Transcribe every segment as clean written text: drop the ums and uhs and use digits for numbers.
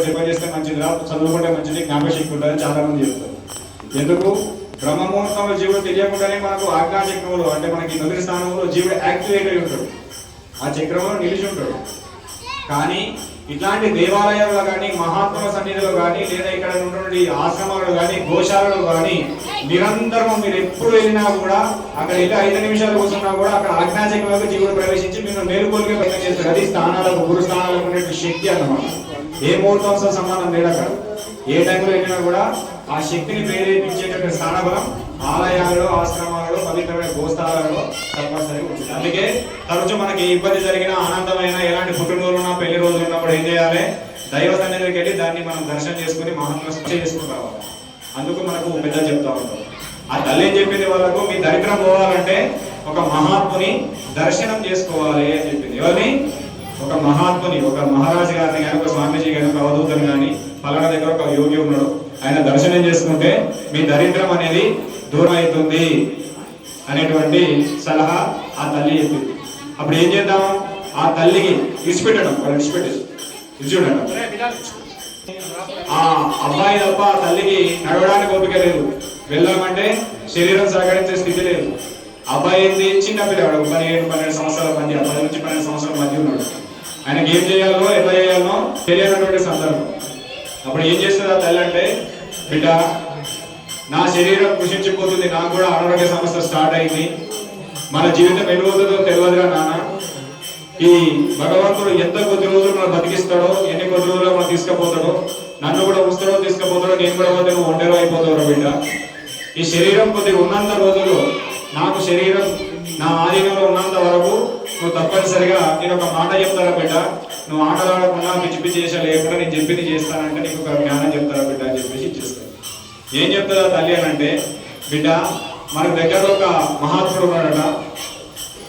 జపం చేస్తే మంచిదిరా, చదువుకుంటే మంచిది, జ్ఞాపశక్తి ఉంటుంది చాలా మంది చెప్తారు. ఎందుకు? బ్రహ్మముహూర్తంలో జీవుడు తెలియకుండానే మనకు ఆజ్ఞా చక్రంలో అంటే మనకి మొదటి స్థానంలో జీవుడు యాక్టివేట్ అయి ఉంటాడు, ఆ చక్రంలో నిలిచి ఉంటాడు. కానీ ఇట్లాంటి దేవాలయాల్లో కానీ మహాత్ముల సన్నిధిలో కానీ లేదా ఇక్కడ ఉన్నటువంటి ఆశ్రమాలలో కానీ గోశాలలో కానీ నిరంతరం మీరు ఎప్పుడు వెళ్ళినా కూడా అక్కడ వెళ్ళి 5 నిమిషాలు కూర్చున్నా కూడా అక్కడ ఆజ్ఞాచక్రంలోకి జీవుడు ప్రవేశించి మీరు మేలుకొలిగే ప్రయత్నం చేస్తారు. అది స్థానాలకు గురు స్థానాలకు ఉన్నటువంటి శక్తి అన్నమాట. ఏ ముహూర్తంతో సంబంధం లేదు. అక్కడ ఏ టైంలో వెళ్ళినా కూడా ఆ శక్తిని ప్రేరేపించేటటువంటి స్థానబలం ఆలయాలలో ఆశ్రమాలలో పవిత్రమైన గోస్థానాలలో తప్పనిసరి ఉంటుంది. అందుకే తరచు మనకి ఇబ్బంది జరిగిన ఆనందమైన ఎలాంటి పుట్టినరోజులున్నా పెళ్లి రోజులు ఉన్నప్పుడు ఏం చేయాలి? దైవ సన్నిధికి వెళ్ళి దాన్ని మనం దర్శనం చేసుకుని మహాత్మ స్పర్శ చేసుకుని రావాలి. అందుకు మనకు పెద్ద చెప్తా ఉంటాం. ఆ తల్లి ఏం చెప్పింది వాళ్ళకు? మీ దరిద్రం పోవాలంటే ఒక మహాత్ముని దర్శనం చేసుకోవాలి అని చెప్పింది. ఎవరిని? ఒక మహాత్ముని, ఒక మహారాజు గారిని కానీ ఒక స్వామీజీ కానీ ఒక అవధూతని కానీ పలానా దగ్గర ఒక యోగి ఉన్నాడు, ఆయన దర్శనం చేసుకుంటే మీ దరిద్రం అనేది దూరం అవుతుంది అనేటువంటి సలహా ఆ తల్లి చెప్పింది. అప్పుడు ఏం చేద్దాం? ఆ తల్లికి ఇచ్చిపెట్టడం, వాళ్ళు ఇచ్చిపెట్టేసి చూడండి. ఆ అబ్బాయి తప్ప ఆ తల్లికి నడవడానికి ఓపిక లేదు, వెళ్ళామంటే శరీరం సహకరించే స్థితి లేదు. అబ్బాయి ఏంది? చిన్న పిల్లవాడు, 17-12 సంవత్సరాల మధ్య, 10 నుంచి 12 సంవత్సరాల మధ్య ఉన్నాడు. ఆయనకి ఏం చేయాలో ఎట్లా చేయాలో తెలియనటువంటి సందర్భం. అప్పుడు ఏం చేస్తుంది ఆ తల్లి అంటే, బిడ్డ నా శరీరం కృషించిపోతుంది, నాకు కూడా అనారోగ్య సమస్య స్టార్ట్ అయింది, మన జీవితం ఎన్నుతుందో తెలియదురా నాన్న. ఈ భగవంతుడు ఎంత కొద్ది రోజులు మనం బతికిస్తాడో, ఎన్ని కొద్ది రోజులు మనం తీసుకుపోతాడో, నన్ను కూడా వస్తాడో తీసుకుపోతాడో, నేను కూడా పోతే నువ్వు ఒంటరి అయిపోతావు బిడ్డ. ఈ శరీరం కొద్దిగా ఉన్నంత రోజుల్లో, నాకు శరీరం నా ఆధీనంలో ఉన్నంత వరకు నువ్వు తప్పనిసరిగా నేను ఒక మాట చెప్తారా బిడ్డ, నువ్వు ఆటలాడకుండా పిచ్చి పిచ్చి చేసా లేకుండా నేను చెప్పింది చేస్తానంటే నీకు ఒక జ్ఞానం చెప్తారా బిడ్డ అని చెప్పేసి చేస్తాను. ఏం చెప్తుందా తల్లి అని అంటే, బిడ్డ మన దగ్గర ఒక మహాత్ముడు ఉన్నాడట,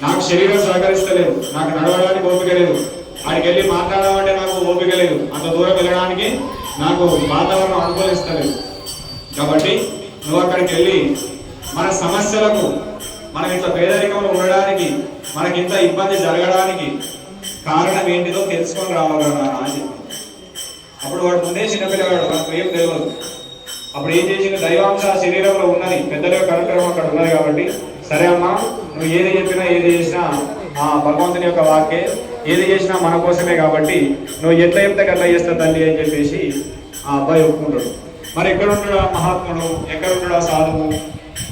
నాకు శరీరం సహకరిస్తలేదు, నాకు నడవడానికి ఓపిక లేదు, అక్కడికి వెళ్ళి మాట్లాడాలంటే నాకు ఓపిక లేదు, అంత దూరం వెళ్ళడానికి నాకు వాతావరణం అనుకూలిస్తలేదు. కాబట్టి నువ్వు అక్కడికి వెళ్ళి మన సమస్యలకు, మనం ఇంత పేదరికంలో ఉండడానికి, మనకి ఇంత ఇబ్బంది జరగడానికి కారణం ఏంటిదో తెలుసుకొని రావాలన్నా అని చెప్పి. అప్పుడు వాడు ముందే చిన్నపిల్లవాడు, మనకు ఏం తెలియదు. అప్పుడు ఏం చేసిన? దైవాంశ శరీరంలో ఉన్నది, పెద్దల యొక్క అనుగ్రహం అక్కడ ఉన్నది కాబట్టి, సరే అమ్మా నువ్వు ఏది చెప్పినా ఏది చేసినా ఆ భగవంతుని యొక్క వాక్యే, ఏది చేసినా మన కోసమే కాబట్టి నువ్వు ఎట్లా చెప్తే అట్లా చేస్తా తల్లి అని చెప్పేసి ఆ అబ్బాయి ఒప్పుకుంటాడు. మరి ఎక్కడ ఉంటాడు ఆ మహాత్ముడు, ఎక్కడ ఉంటాడు ఆ సాధువు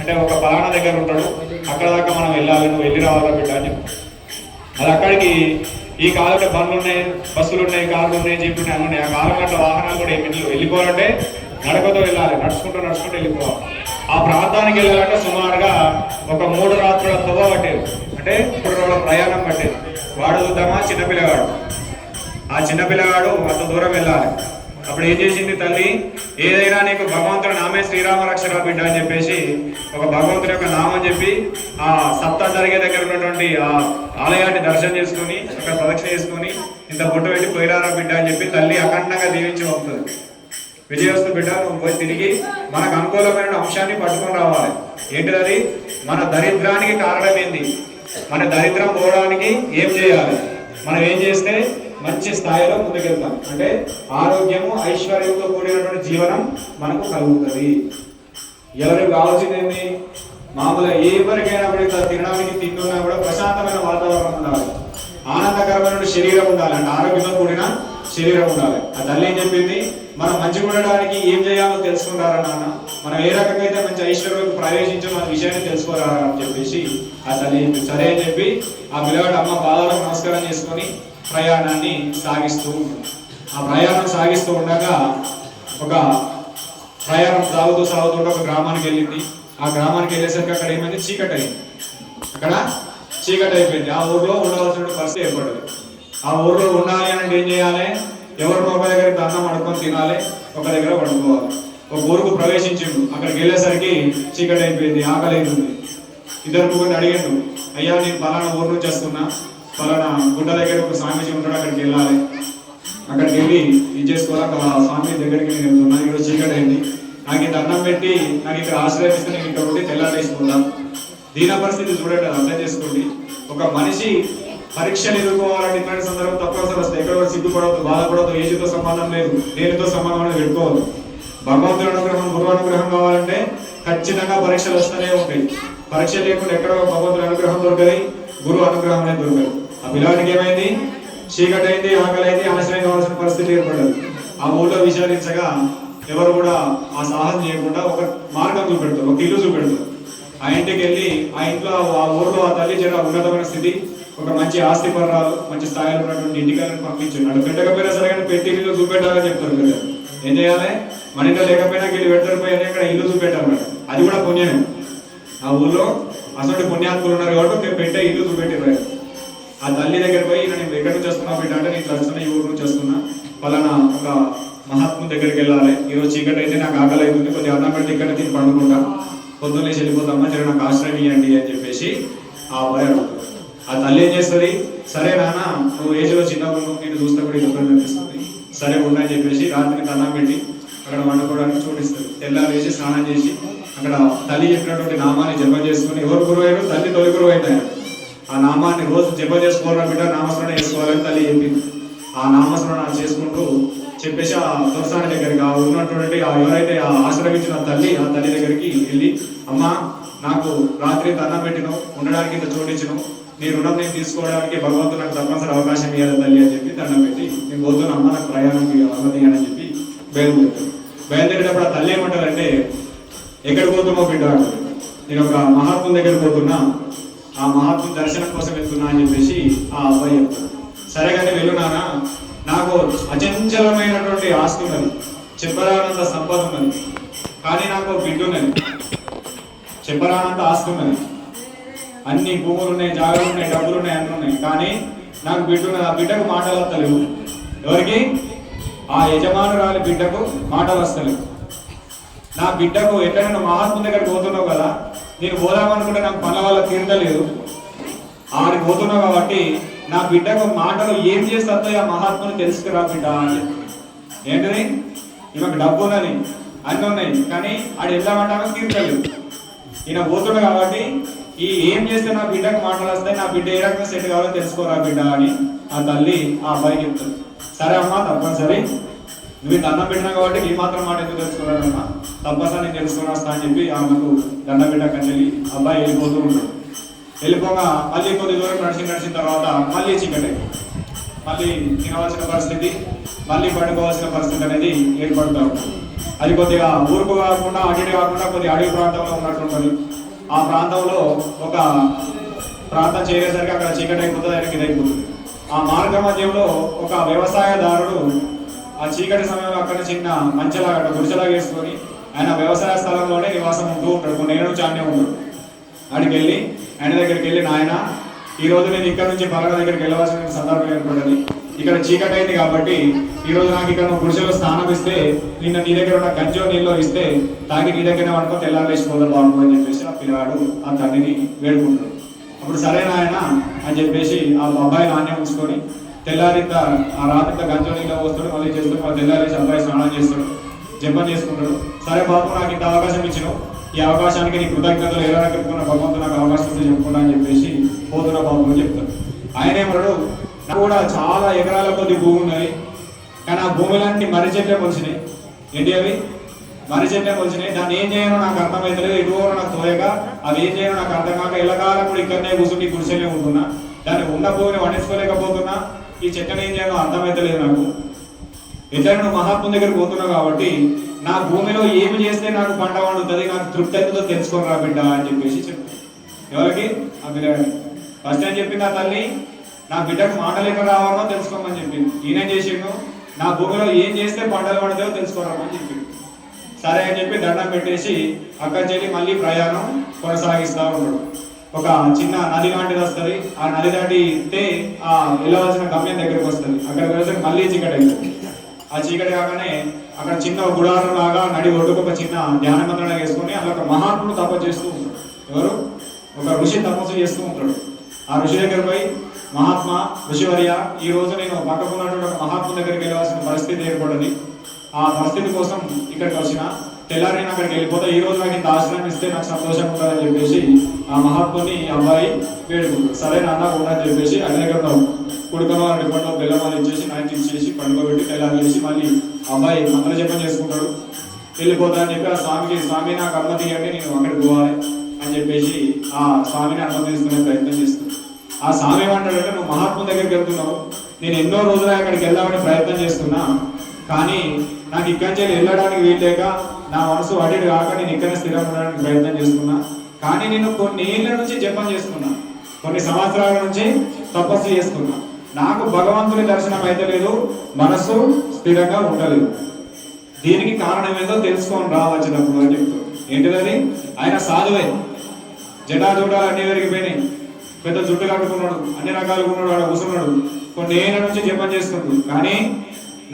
అంటే, ఒక పలానా దగ్గర ఉంటాడు, అక్కడ దాకా మనం వెళ్ళాలి, నువ్వు వెళ్ళి రావాలా బిడ్డ అని చెప్పి. అది అక్కడికి ఈ కాలంలో బండ్లు ఉన్నాయి, బస్సులు ఉన్నాయి, కార్లు ఉన్నాయి, జీపులు ఉన్నాయి. ఆ కాలం గంట వాహనాలు కూడా ఏమి వెళ్ళిపోవాలంటే నడకతో వెళ్ళాలి, నడుచుకుంటూ వెళ్ళిపోవాలి. ఆ ప్రాంతానికి వెళ్ళాలంటే సుమారుగా ఒక 3 రాత్రుల తొవ్వ పట్టేది, అంటే 3 రోజుల ప్రయాణం పట్టేది. వాడు చూద్దామా చిన్నపిల్లగాడు, ఆ చిన్నపిల్లగాడు అంత దూరం వెళ్ళాలి. అప్పుడు ఏం చేసింది తల్లి? ఏదైనా నీకు భగవంతుడి నామే శ్రీరామ రక్షరా బిడ్డ అని చెప్పేసి ఒక భగవంతుడి యొక్క నామం చెప్పి ఆ సప్తా జరిగే దగ్గర ఉన్నటువంటి ఆ ఆలయాన్ని దర్శనం చేసుకుని అక్కడ ప్రదక్షిణ చేసుకుని ఇంత బొట్టు పెట్టి పోయిరారా బిడ్డ అని చెప్పి తల్లి అఖండంగా దీవించి పంపుతుంది. విజయవస్తు బిడ్డ, నువ్వు పోయి తిరిగి మనకు అనుకూలమైన అంశాన్ని పట్టుకొని రావాలి. ఏంటిది? మన దరిద్రానికి కారణం ఏంది, మన దరిద్రం పోవడానికి ఏం చేయాలి, మనం ఏం చేస్తే మంచి స్థాయిలో ముందుకెళ్తాం అంటే ఆరోగ్యము ఐశ్వర్యంతో కూడినటువంటి జీవనం మనకు కలుగుతుంది. ఎవరికి కావాల్సింది ఏంటి? మామూలుగా ఎవరికైనా కూడా తినడానికి తింటున్నా కూడా ప్రశాంతమైన వాతావరణం ఉండాలి, ఆనందకరమైన శరీరం ఉండాలి, అంటే ఆరోగ్యంతో కూడిన శరీరం ఉండాలి. ఆ తల్లి ఏం చెప్పింది? మనం మంచిగా ఉండడానికి ఏం చేయాలో తెలుసుకుంటారా నాన్న, మనం ఏ రకంగా అయితే మంచి ఐశ్వర్యంలో ప్రవేశించో మన విషయాన్ని తెలుసుకోరా అని చెప్పేసి ఆ తల్లి చెప్పింది. సరే అని చెప్పి ఆ పిల్లవాడు అమ్మ పాదాలకు నమస్కారం చేసుకొని ప్రయాణాన్ని సాగిస్తూ ఉంటాడు. ఆ ప్రయాణం సాగిస్తూ ఉండగా ఒక ప్రయాణం సాగుతూ ఒక గ్రామానికి వెళ్ళింది. ఆ గ్రామానికి వెళ్ళేసరికి అక్కడ ఏమైంది? చీకటి అయింది. అక్కడ చీకటి అయిపోయింది. ఆ ఊర్లో ఉండవలసిన పరిస్థితి ఏర్పడింది. ఆ ఊర్లో ఉండాలి అంటే ఏం చేయాలి? ఎవరినో ఒక దగ్గర అన్నం వండుకొని తినాలి, ఒక దగ్గర వండుకోవాలి. ఒక ఊరుకు ప్రవేశించిండు. అక్కడికి వెళ్ళేసరికి చీకటి అయిపోయింది, ఆకలి అవుతుంది. 2 ముగ్గురిని అడిగిండు, అయ్యా నేను పలానా ఊరు నుంచి వస్తున్నా, పలానా గుడ్డ దగ్గర ఒక స్వామీజీ ఉంటాడు, అక్కడికి వెళ్ళాలి, అక్కడికి వెళ్ళి ఇది చేసుకోవాలి, అక్కడ స్వామి దగ్గరికి నేను వెళ్తున్నా, ఈరోజు చీకటి అయింది, నాకు ఇంత అన్నం పెట్టి నాకు ఇక్కడ ఆశ్రయిస్తే నేను ఇక్కడ ఉండి తెల్లారేసుకుందాం. దీన పరిస్థితి చూడండి, అర్థం చేసుకోండి. ఒక మనిషి పరీక్షలు ఎదుర్కోవాలంటే ఇట్లాంటి సందర్భం తప్పనిసరి వస్తాయి. ఎక్కడ సిగ్గుపడవద్దు, బాధపడవద్దు, ఏజ్తో సంబంధం లేదు, దేనితో సంబంధం పెట్టుకోవద్దు. భగవంతుడి అనుగ్రహం, గురువు అనుగ్రహం కావాలంటే ఖచ్చితంగా పరీక్షలు వస్తూనే ఉంటాయి. పరీక్ష లేకుండా ఎక్కడ భగవంతుడి అనుగ్రహం దొరకది, గురువు అనుగ్రహం అనేది దొరకదు. ఆ పిల్లవాడికి ఏమైంది, చీకటి అయింది, ఆకలి అయింది, ఆశ్రయం కావాల్సిన పరిస్థితి ఏర్పడదు. ఆ ఊళ్ళో విచారించగా ఎవరు కూడా ఆ సాహసం చేయకుండా ఒక మార్గం చూపెడతారు, ఒక ఇల్లు చూపెడతారు. ఆ ఇంటికి వెళ్ళి ఆ ఇంట్లో ఆ ఊళ్ళో ఆ తల్లి జర ఉన్నతమైన స్థితి, ఒక మంచి ఆస్తి పర్రాలు, మంచి స్థాయిలో ఉన్నటువంటి ఇంటికాలను పంపించాడు. పెట్టకపోయినా సరే కానీ పెట్టి ఇల్లు చూపెట్టాలని చెప్తారు కదా. ఏం చేయాలి, మన ఇంట్లో లేకపోయినా వీళ్ళు పెడతారు పోయి అక్కడ ఇల్లు చూపెట్టాలన్నమాట. అది కూడా పుణ్యమే. ఆ ఊళ్ళో అసలు పుణ్యాత్ములు ఉన్నారు కాబట్టి పెట్టే ఇల్లు చూపెట్టారు. ఆ తల్లి దగ్గర పోయి నేను ఎక్కడి నుంచి వస్తున్నా బిడ్డ అంటే, నేను వస్తున్నా ఈ ఊరు నుంచి వస్తున్నా, పలానా ఒక మహాత్ముని దగ్గరికి వెళ్ళాలి, ఈరోజు చీకటి అయితే నాకు ఆకలి అవుతుంది, కొద్దిగా అన్నం పెడితే ఇక్కడ తిని పండుకుంటా, పొద్దున్నే వెళ్ళిపోతామా, జర నాకు ఆశ్రయం ఇవ్వండి అని చెప్పేసి ఆ అబ్బాయి అడుగుతాడు. ఆ తల్లి ఏం చేస్తుంది, సరే నాన్న నువ్వు ఏజ్లో చిన్నగా నేను చూస్తే కూడా ఇది అనిపిస్తుంది, సరే ఉండని చెప్పేసి రాత్రికి అన్నం పెట్టి అక్కడ వండుకోవడానికి చూపిస్తుంది. తెల్లారు వేసి స్నానం చేసి అక్కడ తల్లి చెప్పినటువంటి నామాన్ని జప చేసుకుని, ఎవరు గురువు అయ్యారు, తల్లి తొలి గురువు అయినారు. ఆ నామాన్ని రోజు జప చేసుకోవాలని బిడ్డ నామస్మరణ చేసుకోవాలని తల్లి చెప్పింది. ఆ నామస్మరణ చేసుకుంటూ చెప్పేసి ఆ దొరసాని దగ్గరికి ఆ ఉన్నటువంటి ఎవరైతే ఆ ఆశ్రమించిన తల్లి, ఆ తల్లి దగ్గరికి వెళ్ళి, అమ్మ నాకు రాత్రి అన్నం పెట్టినావు, ఉండడానికి ఇంత చోటించను, నీ రుణం నేను తీసుకోవడానికి భగవంతుడు నాకు తప్పనిసరి అవకాశం ఇవ్వాలి తల్లి అని చెప్పి దండం పెట్టి, నేను పోతున్నా అమ్మ నాకు ప్రయాణంకి అనుమతి అని చెప్పి బయలుదేరుతాను. బయలుదేరేటప్పుడు ఆ తల్లి ఏమంటారంటే, ఎక్కడికి పోతున్నావు బిడ్డ అంటారు. నేను ఒక మహాత్ముని దగ్గరికి పోతున్నా, ఆ మహాత్ముని దర్శనం కోసం వెళ్తున్నా అని చెప్పేసి ఆ అబ్బాయి చెప్తాడు. సరే కానీ వెళ్ళునానా, నాకు అచంచలమైనటువంటి ఆస్తి ఉన్నది, చెప్పరానంత సంపద ఉన్నది, కానీ నాకు బిడ్డ ఉన్నది, చెప్పరానంత ఆస్తి ఉన్నది, అన్ని భూములు ఉన్నాయి, జాగాలు ఉన్నాయి, డబ్బులు ఉన్నాయి, అన్నీ ఉన్నాయి, కానీ నాకు బిడ్డ ఉన్నది. ఆ బిడ్డకు మాటలు వస్తలేవు. ఎవరికి, ఆ యజమానురాలి బిడ్డకు మాటలు వస్తలేవు. నా బిడ్డకు ఎట్లైనా మహాత్ముని దగ్గరికి పోతున్నావు కదా, నేను పోదామనుకుంటే నాకు పనుల వల్ల తీరలేదు, ఆడికి పోతున్నావు కాబట్టి నా బిడ్డకు మాటలు ఏం చేస్తే ఆ మహాత్ముని తెలుసుకురా బిడ్డ అని. ఏంటిది, ఈమెకు డబ్బు ఉన్నది, అన్నీ ఉన్నాయి, కానీ ఆడు వెళ్దామంటామో తీరలేదు. ఈయన పోతున్నా కాబట్టి ఈ ఏం చేస్తే నా బిడ్డకు మాటలు వస్తాయి, నా బిడ్డ ఏ రకంగా సెట్ కావాలో తెలుసుకోరా బిడ్డ అని ఆ తల్లి ఆ అబ్బాయికి చెప్తాడు. సరే అమ్మా తప్పనిసరి, నువ్వు దండం పెట్టినా కాబట్టి ఈ మాత్రం మాట ఎందుకు తెలుసుకోరాడమ్మా, తప్పనిసరి నేను తెలుసుకుని వస్తా అని చెప్పి ఆమెకు దండం పెట్టకని అబ్బాయి వెళ్ళిపోతూ ఉంటాడు. వెళ్ళిపోగా మళ్ళీ కొద్ది దూరం నడిచిన తర్వాత మళ్ళీ చీకటి, మళ్ళీ తినవలసిన పరిస్థితి, మళ్ళీ పడుకోవాల్సిన పరిస్థితి అనేది ఏర్పడుతూ ఉంటుంది. అది కొద్దిగా ఊరుకు కాకుండా అటు కాకుండా కొద్దిగా అడవి ప్రాంతంలో ఉన్నట్లుంటుంది. ఆ ప్రాంతంలో ఒక ప్రాంతం చేరేసరికి అక్కడ చీకటి అయిపోతుంది, ఆయనకి ఇదైపోతుంది. ఆ మార్గ మధ్యంలో ఒక వ్యవసాయదారుడు ఆ చీకటి సమయంలో అక్కడ చిన్న మంచలాగా గుడిసెలాగా వేసుకొని ఆయన వ్యవసాయ స్థలంలోనే నివాసం ఉంటూ ఉంటాడు. కొన్ని ఏళ్ళ నుంచి ఆనే ఉంటాడు. అక్కడికి వెళ్ళి ఆయన దగ్గరికి వెళ్ళి, నాయన ఈరోజు నేను ఇక్కడ నుంచి పలానా దగ్గరికి వెళ్ళవలసిన సందర్భం ఏర్పడింది, ఇక్కడ చీకటి అయింది కాబట్టి ఈరోజు నాకు ఇక్కడ గుడిసెలో స్నానం ఇస్తే, నిన్న నీ దగ్గర ఉన్న గంజో నీళ్ళు ఇస్తే తాగి నీ దగ్గర అనుకో తెల్లారేసిపోతాం బాబు అని చెప్పేసి ఆ పిల్లవాడు ఆ తండ్రిని వేడుకుంటాడు. అప్పుడు సరైన ఆయన అని చెప్పేసి ఆ అబ్బాయి నాణ్యం ఉంచుకొని తెల్లారింత ఆ రాత్రి గంజో నీళ్ళు వస్తాడు, మళ్ళీ చేస్తాడు, మళ్ళీ తెల్లారేసి అబ్బాయి స్నానం చేస్తాడు, జపం చేసుకుంటాడు. సరే బాబు నాకు ఇంత అవకాశం ఇచ్చినావు, ఈ అవకాశానికి నీ కృతజ్ఞతలు ఎలా చెప్పుకున్న భగవంతుడు నాకు అవకాశం ఇస్తే చెప్పుకున్నా అని చెప్పేసి పోతున్న బాబు అని చెప్తాడు. ఆయన ఏమన్నాడు, నాకు కూడా చాలా ఎకరాల కొద్ది భూమి ఉన్నది, కానీ ఆ భూమిలన్నీ మర్రి చెట్లే మొలిచినాయి. ఏంటి అవి, మర్రి చెట్లే మొలిచినాయి. దాన్ని ఏం చేయనో నాకు అర్థమవుతలేదు, ఎటువో నాకు తోయగా అవి ఏం చేయనో నాకు అర్థం కాక ఎల్లకాలం కూడా ఇక్కడనే కూర్చుని గుడిసెలే ఉంటున్నా, దాన్ని ఉన్న భూమిని వండించుకోలేకపోతున్నా, ఈ చెట్లను ఏం చేయనో అర్థమవుతలేదు నాకు. ఎట్లయినా నువ్వు మహాత్ముని దగ్గరికి పోతున్నావు కాబట్టి నా భూమిలో ఏమి చేస్తే నాకు పంట వండుతుంది, నాకు తృప్తి అవుతుందో తెలుసుకొని రా బిడ్డ అని చెప్పేసి చెప్తాను. ఎవరికి, ఆ పిల్లగాడికి. ఫస్ట్ ఏం చెప్పింది ఆ తల్లి, నా బిడ్డకు మాటలు ఎక్కడ రావాలో తెలుసుకోమని చెప్పింది. ఈయనేం చేసిండు, నా భూమిలో ఏం చేస్తే పంటలు పండుతాయో తెలుసుకోరామని చెప్పింది. సరే అని చెప్పి దండం పెట్టేసి అక్కడి చెల్లి మళ్ళీ ప్రయాణం కొనసాగిస్తూ ఉంటాడు. ఒక చిన్న నది లాంటిది వస్తుంది, ఆ నది దాటితే ఆ వెళ్ళవలసిన గమ్యం దగ్గరికి వస్తుంది. అక్కడ వెళ్ళేసరికి మళ్ళీ చీకటి అవుతుంది. ఆ చీకటి కాగానే అక్కడ చిన్న గుడారం లాగా నడి ఒడ్డుకు ఒక చిన్న ధ్యాన మంత్రం వేసుకొని అలా ఒక మహాత్ముడు తపస్సు చేస్తూ ఉంటాడు. ఎవరు, ఒక ఋషి తపస్సు చేస్తూ ఉంటాడు. ఆ ఋషి దగ్గర పోయి, మహాత్మా ఋషివర్య, ఈ రోజు నేను పక్కకున్నటువంటి ఒక మహాత్ముడి దగ్గరికి వెళ్ళవలసిన పరిస్థితి ఏర్పడింది, ఆ పరిస్థితి కోసం ఇక్కడికి వచ్చిన, తెల్లారి నేను అక్కడికి వెళ్ళిపోతా, ఈ రోజు నాకు ఇంత ఆశ్రయం ఇస్తే నాకు సంతోషంగా ఉంటుందని చెప్పేసి ఆ మహాత్ముని ఈ అబ్బాయి వేడుకుంటాడు. సరే నాన్న ఉండని చెప్పేసి ఆయన దగ్గర కుడుకనో అడిపండో బెల్లం అని ఇచ్చేసి నైట్ ఇచ్చేసి పండుకోబెట్టి తెల్లారి చేసి మళ్ళీ అబ్బాయి మంత్ర జపం చేసుకుంటాడు. వెళ్ళిపోతా అని చెప్పి ఆ స్వామికి, స్వామి నాకు అనుమతి ఇవ్వండి నేను అక్కడికి పోవాలి అని చెప్పేసి ఆ స్వామిని అనుమతి తీసుకునే ప్రయత్నం చేస్తాడు. ఆ స్వామి ఏమంటాడంటే, నువ్వు మహాత్ముని దగ్గరికి వెళ్తున్నావు, నేను ఎన్నో రోజులు అక్కడికి వెళ్దామని ప్రయత్నం చేస్తున్నా, కానీ నాకు ఇక్కడి నుంచి వెళ్ళడానికి వీల్లేక నా మనసు అడిడు కాక నేను ఇక్కడే స్థిరం ఉండడానికి ప్రయత్నం చేస్తున్నా, కానీ నేను కొన్ని ఏళ్ళ నుంచి జపం చేస్తున్నా, కొన్ని సంవత్సరాల నుంచి తపస్సు చేస్తున్నా, నాకు భగవంతుని దర్శనం అయితే లేదు, మనసు స్థిరంగా ఉండలేదు, దీనికి కారణం ఏదో తెలుసుకొని రా వచ్చినప్పుడు అని చెప్తాడు. ఏంటిదని? ఆయన సాధువే, జటాజూటాలు అన్ని పెరిగిపోయినాయి, పెద్ద జుట్టు కట్టుకున్నాడు, అన్ని రకాలుగా ఉన్నాడు, వాడు కూర్చున్నాడు, కొన్ని ఏళ్ళ నుంచి జపం చేస్తున్నాడు, కానీ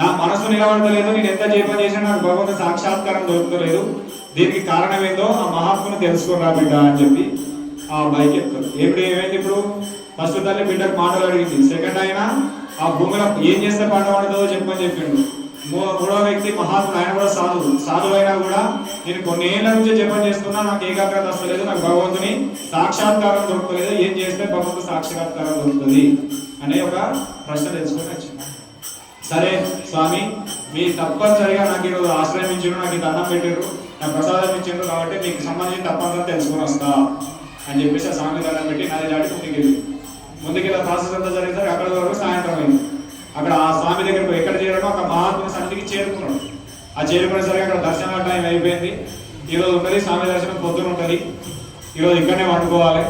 నా మనసు నిలబడతలేదు, నేను ఎంత జపం చేసినా నాకు భగవంతుని సాక్షాత్కారం దొరుకుతలేదు, దీనికి కారణం ఏందో ఆ మహాత్ముని తెలుసుకొని రా బిడ్డ అని చెప్పి ఆ అబ్బాయికి చెప్తాడు. ఏమైంది ఇప్పుడు? ఫస్ట్ తల్లి బిడ్డకు మాటలు అడిగింది, సెకండ్ అయినా ఆ భూమిలో ఏం చేస్తే పంట పండుతుందో చెప్పని చెప్పిండు. మూడో వ్యక్తి మహాత్ముడు, ఆయన కూడా సాధువు అయినా కూడా నేను కొన్ని ఏళ్ళ నుంచి జపం చేస్తున్నా, నాకు ఏకాగ్రత వస్తలేదు, నాకు భగవంతుని సాక్షాత్కారం దొరుకుతలేదు, ఏం చేస్తే భగవంతుని సాక్షాత్కారం దొరుకుతుంది అనే ఒక ప్రశ్న తెలుసుకొని వచ్చింది. సరే స్వామి, మీ తప్పనిసరిగా నాకు ఈరోజు ఆశ్రయం ఇచ్చారు, నాకు ఇది అన్నం పెట్టారు, నాకు ప్రసాదం ఇచ్చారు, కాబట్టి మీకు సంబంధించిన తప్పనిసరి తెలుసుకొని వస్తా అని చెప్పేసి ఆ స్వామి దండం పెట్టి నది దాటి ముందుకెళ్ళి ప్రాసెస్ అంతా జరిగింది. అక్కడ వరకు సాయంత్రం అయింది. అక్కడ ఆ స్వామి దగ్గరకు ఎక్కడ చేరడం, ఒక మహాత్ముని సన్నిధికి చేరుకున్నాడు. ఆ చేరుకునేసరికి అక్కడ దర్శనం టైం అయిపోయింది. ఈరోజు ఉన్నది స్వామి దర్శనం పొద్దున ఉంటుంది, ఈరోజు ఇక్కడనే వండుకోవాలి,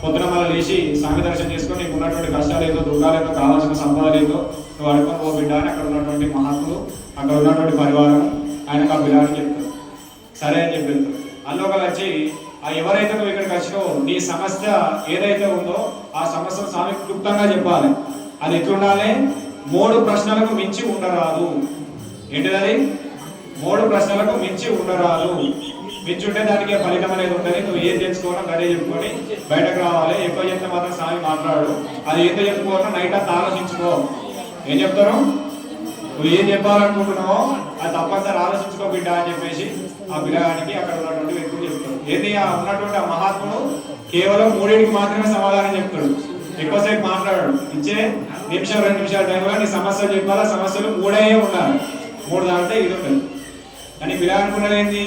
పొద్దున మళ్ళీ లేచి స్వామి దర్శనం చేసుకొని నీకు ఉన్నటువంటి కష్టాలు ఏదో, దుఃఖాలు ఏదో, కావాల్సిన సంపద ఏదో నువ్వు అడుకొని ఓ బిడ్డ అని అక్కడ ఉన్నటువంటి మహాత్ములు, అక్కడ ఉన్నటువంటి పరివారం ఆయనకు ఆ బిడ్డని చెప్తారు. సరే అని చెప్పి వెళ్తారు. అందులోకి వచ్చి ఆ ఎవరైతే నువ్వు ఇక్కడికి వచ్చినావో నీ సమస్య ఏదైతే ఉందో ఆ సమస్యను స్వామికి క్లుప్తంగా చెప్పాలి. అది ఎట్లుండాలి? 3 ప్రశ్నలకు మించి ఉండరాదు. ఏంటిది? 3 ప్రశ్నలకు మించి ఉండరాదు. మించి ఉంటే దానికి ఫలితం అనేది ఉంటుంది. నువ్వు ఏం తెలుసుకోవాలో అదే చెప్పుకొని బయటకు రావాలి. ఎక్కువ చెప్తే మాత్రం స్వామి మాట్లాడు. అది ఏదో చెప్పుకోవాలో నైట్ అంతా ఆలోచించుకో. ఏం చెప్తారు? నువ్వు ఏం చెప్పాలనుకుంటున్నావో అది తప్పనిసరి ఆలోచించుకో బిడ్డ అని చెప్పేసి ఆ పిల్లగానికి అక్కడ ఉన్నటువంటి వ్యక్తులు చెప్తాడు. ఏది ఆ ఉన్నటువంటి ఆ మహాత్ముడు కేవలం 3కి మాత్రమే సమాధానం చెప్తాడు, ఎక్కువసేపు మాట్లాడాడు. ఇచ్చే నిమిషం 2 నిమిషాల టైంలో నీ సమస్యలు చెప్పాలా, సమస్యలు 3 ఉండాలి, 3 దాంట్లో ఇది ఉంటుంది. కానీ పిల్లగానుకున్నది ఏంటి?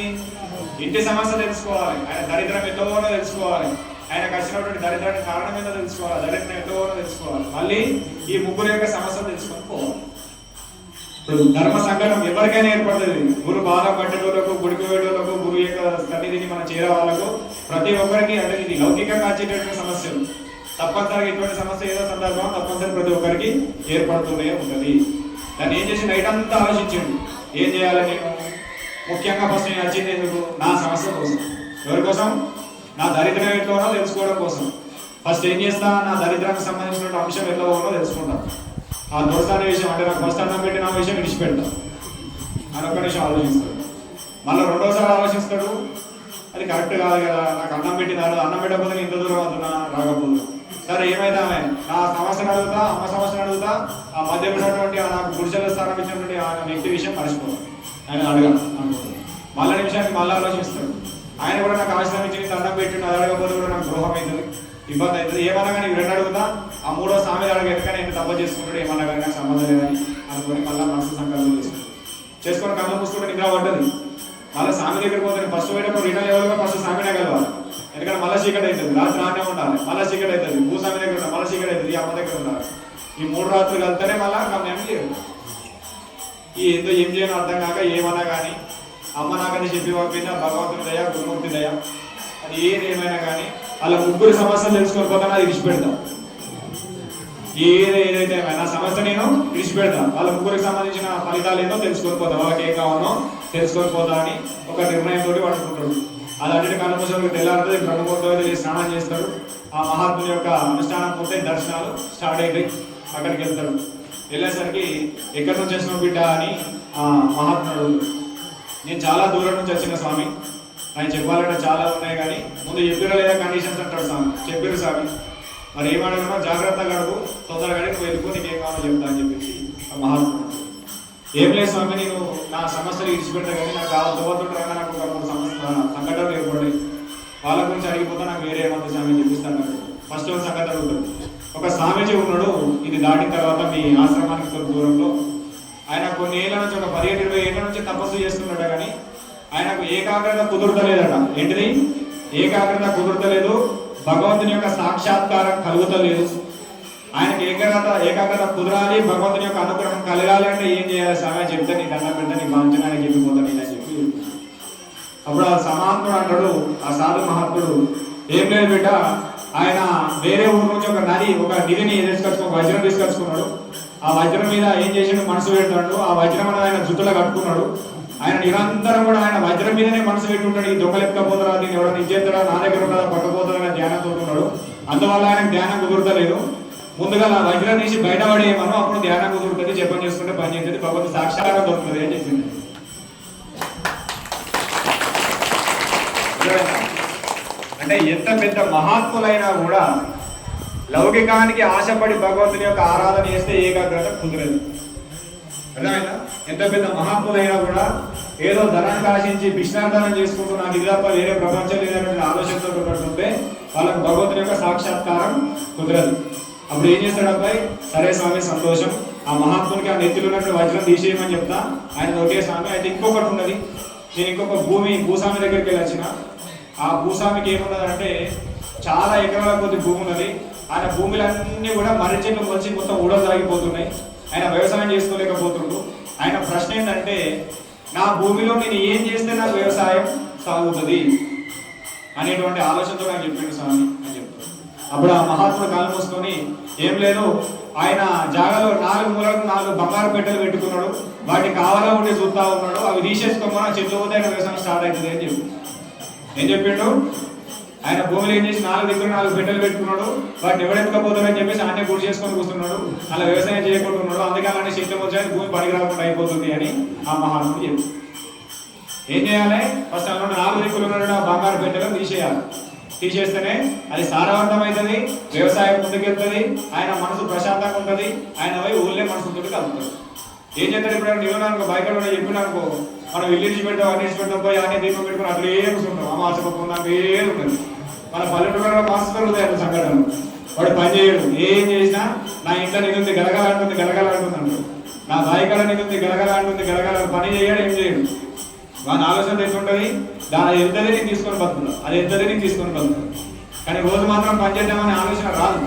ఇంటి సమస్య తెలుసుకోవాలి, ఆయన దరిద్రం ఎంతోనో తెలుసుకోవాలి, ఆయనకు వచ్చినటువంటి దరిద్రానికి కారణం ఏంటో తెలుసుకోవాలి, దరిద్రం ఎంతోనో తెలుసుకోవాలి, మళ్ళీ ఈ 3 యొక్క సమస్యలు తెలుసుకొని పోవాలి. ఇప్పుడు ధర్మ సంకటం ఎవరికైనా ఏర్పడుతుంది. గురు బాధ పట్టేటోళ్ళకు, గుడికి వేయటోళ్ళకు, గురువు యొక్క సన్నిధిని మనం చేరే వాళ్ళకు, ప్రతి ఒక్కరికి అంటే ఇది లౌకికంగా వచ్చేటటువంటి సమస్యలు. తప్పనిసరిగా ఇటువంటి సమస్య ఏదో సందర్భం తప్పనిసరి ప్రతి ఒక్కరికి ఏర్పడుతూనే ఉంటుంది. దాన్ని ఏం చేసి నైట్ అంతా ఆలోచించండి, ఏం చేయాలి నేను. ముఖ్యంగా ఫస్ట్ నేను వచ్చింది ఎందుకు? నా సమస్య కోసం. ఎవరి కోసం? నా దరిద్రం ఎట్లనో తెలుసుకోవడం కోసం. ఫస్ట్ ఏం చేస్తా? నా దరిద్రానికి సంబంధించిన అంశం ఎట్లా పోవాలో తెలుసుకుంటాను. ఆ దోస్తానే విషయం అంటే నాకు ఫస్ట్ అన్నం పెట్టిన విషయం విడిచిపెడతాను అని ఒక్క నిమిషం ఆలోచిస్తాడు. మళ్ళీ రెండోసారి ఆలోచిస్తాడు, అది కరెక్ట్ కాదు కదా, నాకు అన్నం పెట్టినారు, అన్నం పెట్టకపోతే ఇంత దూరం అవుతున్నా రాకపోదు. సరే ఏమైతే ఆమె నా సమస్యను అడుగుతా, అమ్మ సమస్యను అడుగుతా, ఆ మధ్య ఉన్నటువంటి నాకు పురుషుల స్థానం ఇచ్చినటువంటి ఆ వ్యక్తి విషయం మర్చిపోతాను, ఆయన అడగాలి అనుకుంటాడు. మళ్ళీ నిమిషానికి మళ్ళీ ఆలోచిస్తాడు, ఆయన కూడా నాకు ఆశ్రమం ఇచ్చి అన్నం పెట్టిండు, అది అడగకపోతే కూడా నాకు ద్రోహం అవుతుంది, ఇబ్బంది అవుతుంది. ఏమన్నా కానీ 2 అడుగుతా, ఆ 3వ స్వామి అడగ ఎందుకని నేను తప్ప చేసుకుంటాడు, ఏమన్నా కానీ నాకు సంబంధం లేదని అనుకుని మళ్ళీ మనసు సంకల్పం చేసుకొని కళ్ళు పూసుకుంటే నిద్ర పడ్డది. మళ్ళీ స్వామి దగ్గరికి పోతే ఫస్ట్ పోయేటప్పుడు రిటర్న్ లెవెల్గా ఫస్ట్ స్వామినే కలవాలి, ఎందుకంటే మళ్ళీ చీకటి అవుతుంది, రాత్రి ఆనే ఉండాలి, మళ్ళీ చీకటి అవుతుంది, భూస్వామి దగ్గర ఉండాలి, మళ్ళీ చీకటి అవుతుంది, అమ్మ దగ్గర ఉండాలి. ఈ 3 రాత్రులు వెళ్తేనే మళ్ళీ గమ్యం లేదు. ఈ ఏదో ఏం చేయని అర్థం కాక ఏమన్నా కానీ అమ్మ నాకని చెప్పి పంపిందా, భగవంతుని దయ, గురుమూర్తి దయ, అది ఏమైనా కానీ అలా 3 సమస్యలు తెలుసుకొని పోతాను, అది విడిచిపెడతాం. ఏదైతే నా సమస్య నేను విడిచిపెడతాను, వాళ్ళ 3కి సంబంధించిన ఫలితాలు ఏంటో తెలుసుకొని పోతాం, వాళ్ళకి ఏం కావాలో తెలుసుకొని పోతా అని ఒక నిర్ణయంతో పడుకుంటాడు. అది అన్నిటి కనుమూసలకు తెల్లారుతుంది, బ్రహ్మముహూర్తం స్నానం చేస్తాడు. ఆ మహాత్ముని యొక్క అనుష్ఠానం పూర్తి, దర్శనాలు స్టార్ట్ అయిపోయి అక్కడికి వెళ్తాడు. వెళ్ళేసరికి ఎక్కడి నుంచి వచ్చిన బిడ్డ అని ఆ మహాత్ముడు, నేను చాలా దూరం నుంచి వచ్చిన స్వామి, ఆయన చెప్పాలంటే చాలా ఉన్నాయి కానీ ముందు చెప్పిరా లేదా కండిషన్స్ అంటాడు స్వామి. చెప్పారు స్వామి, మరి ఏమడగనో జాగ్రత్తగా అడుగు, తొందరగా నువ్వు వెళ్ళిపో, నీకేం కావాలో చెప్తా అని చెప్పేసి ఆ మహాత్ముడు. ఏం లేదు స్వామి, నేను నా సమస్యలు ఇచ్చిపెట్టా కానీ నాకు ఆ దోవతుంటారా నాకు ఒక 3 సంఘటనలు ఏర్పడ్డాయి. వాళ్ళ గురించి అడిగిపోతే నాకు వేరే ఏమంత స్వామి చెప్పిస్తాను. ఫస్ట్ ఒక సంగతి అడుగుతాడు. ఒక స్వామీజీ ఉన్నాడు, ఇది దాటిన తర్వాత మీ ఆశ్రమానికి కొంత దూరంలో. ఆయన కొన్ని ఏళ్ళ నుంచి, ఒక 17-20 ఏళ్ళ నుంచి తపస్సు చేస్తున్నాడు, కానీ ఆయనకు ఏకాగ్రత కుదురుతలేదట. ఏంటిది? ఏకాగ్రత కుదురుతలేదు, భగవంతుని యొక్క సాక్షాత్కారం కలుగుతలేదు. ఆయనకి ఏకాగ్రత కుదరాలి, భగవంతుని యొక్క అనుగ్రహం కలగాలి అంటే ఏం చేయాలి స్వామి చెప్తే నీ దండం పెడితే నీ బాంఛనానికి వెళ్ళిపోతాను అని చెప్పి. అప్పుడు ఆ సమాంతుడు అంటాడు, ఆ సాధు మహాత్ముడు, ఏం లేదు బిడ్డ, ఆయన వేరే ఊరు నుంచి ఒక నిధిని తీసుకొచ్చుకో, వజ్రం తీసుకొచ్చుకున్నాడు. ఆ వజ్రం మీద ఏం చేసిండు, మనసు పెడతాడు. ఆ వజ్రం అనేది ఆయన జుట్టులో కట్టుకున్నాడు. ఆయన నిరంతరం కూడా ఆయన వజ్రం మీదనే మనసు పెట్టుకుంటాడు. ఈ దొంగలు ఎక్కకపోతారా, దీన్ని ఎవరైనా ఇచ్చేస్తారా, నా దగ్గర ఉన్నదా పక్కపోతారా అనే ధ్యానంతో ఉన్నాడు. అందువల్ల ఆయనకు ధ్యానం కుదురుతలేదు. ముందుగా ఆ వజ్రం తీసి బయటపడేయమను, అప్పుడు ధ్యానం కుదురుతుంది, జపం చేసుకుంటే పని చేస్తుంది, భగవంతు సాక్షాత్కారం దొరుకుతుంది అని చెప్పింది. అంటే ఎంత పెద్ద మహాత్ములైనా కూడా లౌకికానికి ఆశపడి భగవంతుని యొక్క ఆరాధన చేస్తే ఏకాగ్రత కుదరదు. అర్థమైనా? ఎంత పెద్ద మహాత్ములైనా కూడా ఏదో ధనాన్ని ఆశించి భిక్షార్థనం చేసుకుంటూ నాకు ఇది తప్ప వేరే ప్రపంచం లేదనే ఆలోచనతో ఉన్నట్టుంటే వాళ్ళకు భగవంతుని యొక్క సాక్షాత్కారం కుదరదు. అప్పుడు ఏం చేస్తాడు అబ్బాయి, సరే స్వామి సంతోషం, ఆ మహాత్మునికి ఆ నెత్తిలో ఉన్నట్టు వజ్రం తీసేయమని చెప్తా. ఆయన ఒకే స్వామి. అయితే ఇంకొకటి ఉన్నది, నేను ఇంకొక భూస్వామి దగ్గరికి వెళ్ళి వచ్చిన. ఆ భూస్వామికి ఏమున్నదంటే చాలా ఎకరాల కొద్ది భూమి ఉన్నది. ఆయన భూములన్నీ కూడా మర్రి చెట్లు వచ్చి మొత్తం ఊడసాగిపోతున్నాయి. ఆయన వ్యవసాయం చేసుకోలేకపోతుండు. ఆయన ప్రశ్న ఏంటంటే, నా భూమిలో నేను ఏం చేస్తే నాకు వ్యవసాయం సాగుతుంది అనేటువంటి ఆలోచనతో నాకు చెప్పిండు స్వామి అని చెప్తాడు. అప్పుడు ఆ మహాత్ముడు కాలు మూసుకొని, ఏం లేదు, ఆయన జాగాలో 4 మూలకు 4 బంగారు పెట్టెలు పెట్టుకున్నాడు. వాటికి కావాలా ఉండి చూస్తా ఉన్నాడు. అవి తీసేసుకోమని చెట్లు పోతే ఆయన వ్యవసాయం స్టార్ట్ అవుతుంది అని చెప్పి ఏం చెప్పిండు. ఆయన భూమిలో ఏం చేసి 4 దగ్గర 4 పెట్టెలు పెట్టుకున్నాడు. వాటిని ఎవడెక్కకపోతారని చెప్పేసి అన్నీ గుడి చేసుకొని కూర్చున్నాడు. అలా వ్యవసాయం చేయకుంటున్నాడు. అందుకే అలాంటి శక్తి వచ్చాయని భూమి పనికి రాకుండా అయిపోతుంది అని ఆ మహాత్ముడు చెప్పి ఏం చేయాలి, ఫస్ట్ అలా 4 దిక్కులు ఉన్నాడు ఆ బంగారు పెట్టెలు తీసేస్తేనే అది సారవంతం అవుతుంది, వ్యవసాయం ముందుకెళ్తుంది, ఆయన మనసు ప్రశాంతంగా ఉంటుంది, ఆయన పోయి ఊళ్ళే మనసుతో కలుగుతుంది. ఏం చేస్తారు ఇప్పుడు నీవు బయట చెప్పినానుకో, మనం ఇల్లు పెడతాం, అన్ని పెడతాం, పోయి అన్ని దీపం పెట్టుకుని అట్లా ఏముంటాం, అమాసపం నాకు ఏది ఉంటుంది. మన పల్లెటూరులో మనసు కలుగుతాయి సంఘటన. వాడు పని చేయడు, ఏం చేసినా నా ఇంట్లో నిధుంది గలగలాంటుంది అంటాడు, నా బాయికాడ నిధుంది గలగలాంటుంది పని చేయడు, ఏం చేయడు. వాని ఆలోచన ఎట్లుంటుంది, దాని ఎంతది నేను తీసుకొని బతుకున్నా, అది ఎంతది నేను తీసుకొని బతుకున్నా. కానీ రోజు మాత్రం పనిచేద్దామనే ఆలోచన రాదు.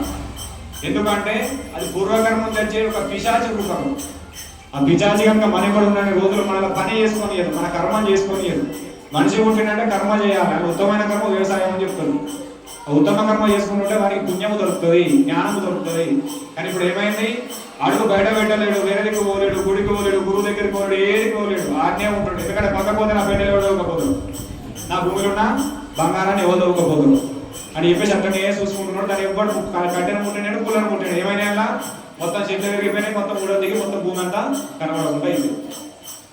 ఎందుకంటే అది పూర్వకర్మం తెచ్చే ఒక పిశాచి రూపం. ఆ పిశాచి కనుక మన కూడా ఉన్న రోజులు మన పని చేసుకొని, మన కర్మ చేసుకొని, మనిషి పుట్టినంటే కర్మ చేయాలి. అది ఉత్తమమైన కర్మ వ్యవసాయం అని చెప్తుంది. ఉత్తమ కర్మ చేసుకుంటుంటే వారికి పుణ్యము దొరుకుతుంది, జ్ఞానము దొరుకుతుంది. కానీ ఇప్పుడు ఏమైంది, అడుగు బయట పెట్టలేడు, వేరే దగ్గర పోలేడు, గుడికి పోలేడు, గురువు దగ్గరికి పోలేడు, ఏది పోలేడు, ఆజ్ఞే ఉంటాడు. ఎందుకంటే పక్కపోతే నా పెట్టెలు ఎవరు ఇవ్వకపోతాడు, నా భూమిలో ఉన్న బంగారాన్ని ఎవరు ఇవ్వకపోతాడు అని చెప్పేసి అట్లనే చూసుకుంటున్నాడు. దాన్ని ఎవ్వడు కట్టెను ముట్టినాడు, పుల్లను ముట్టినాడు. ఏమైనా మొత్తం చెట్లు విరిగిపోయినాయి, మొత్తం ఊడో దిగి మొత్తం భూమి అంతా కనబడకుండా అయింది.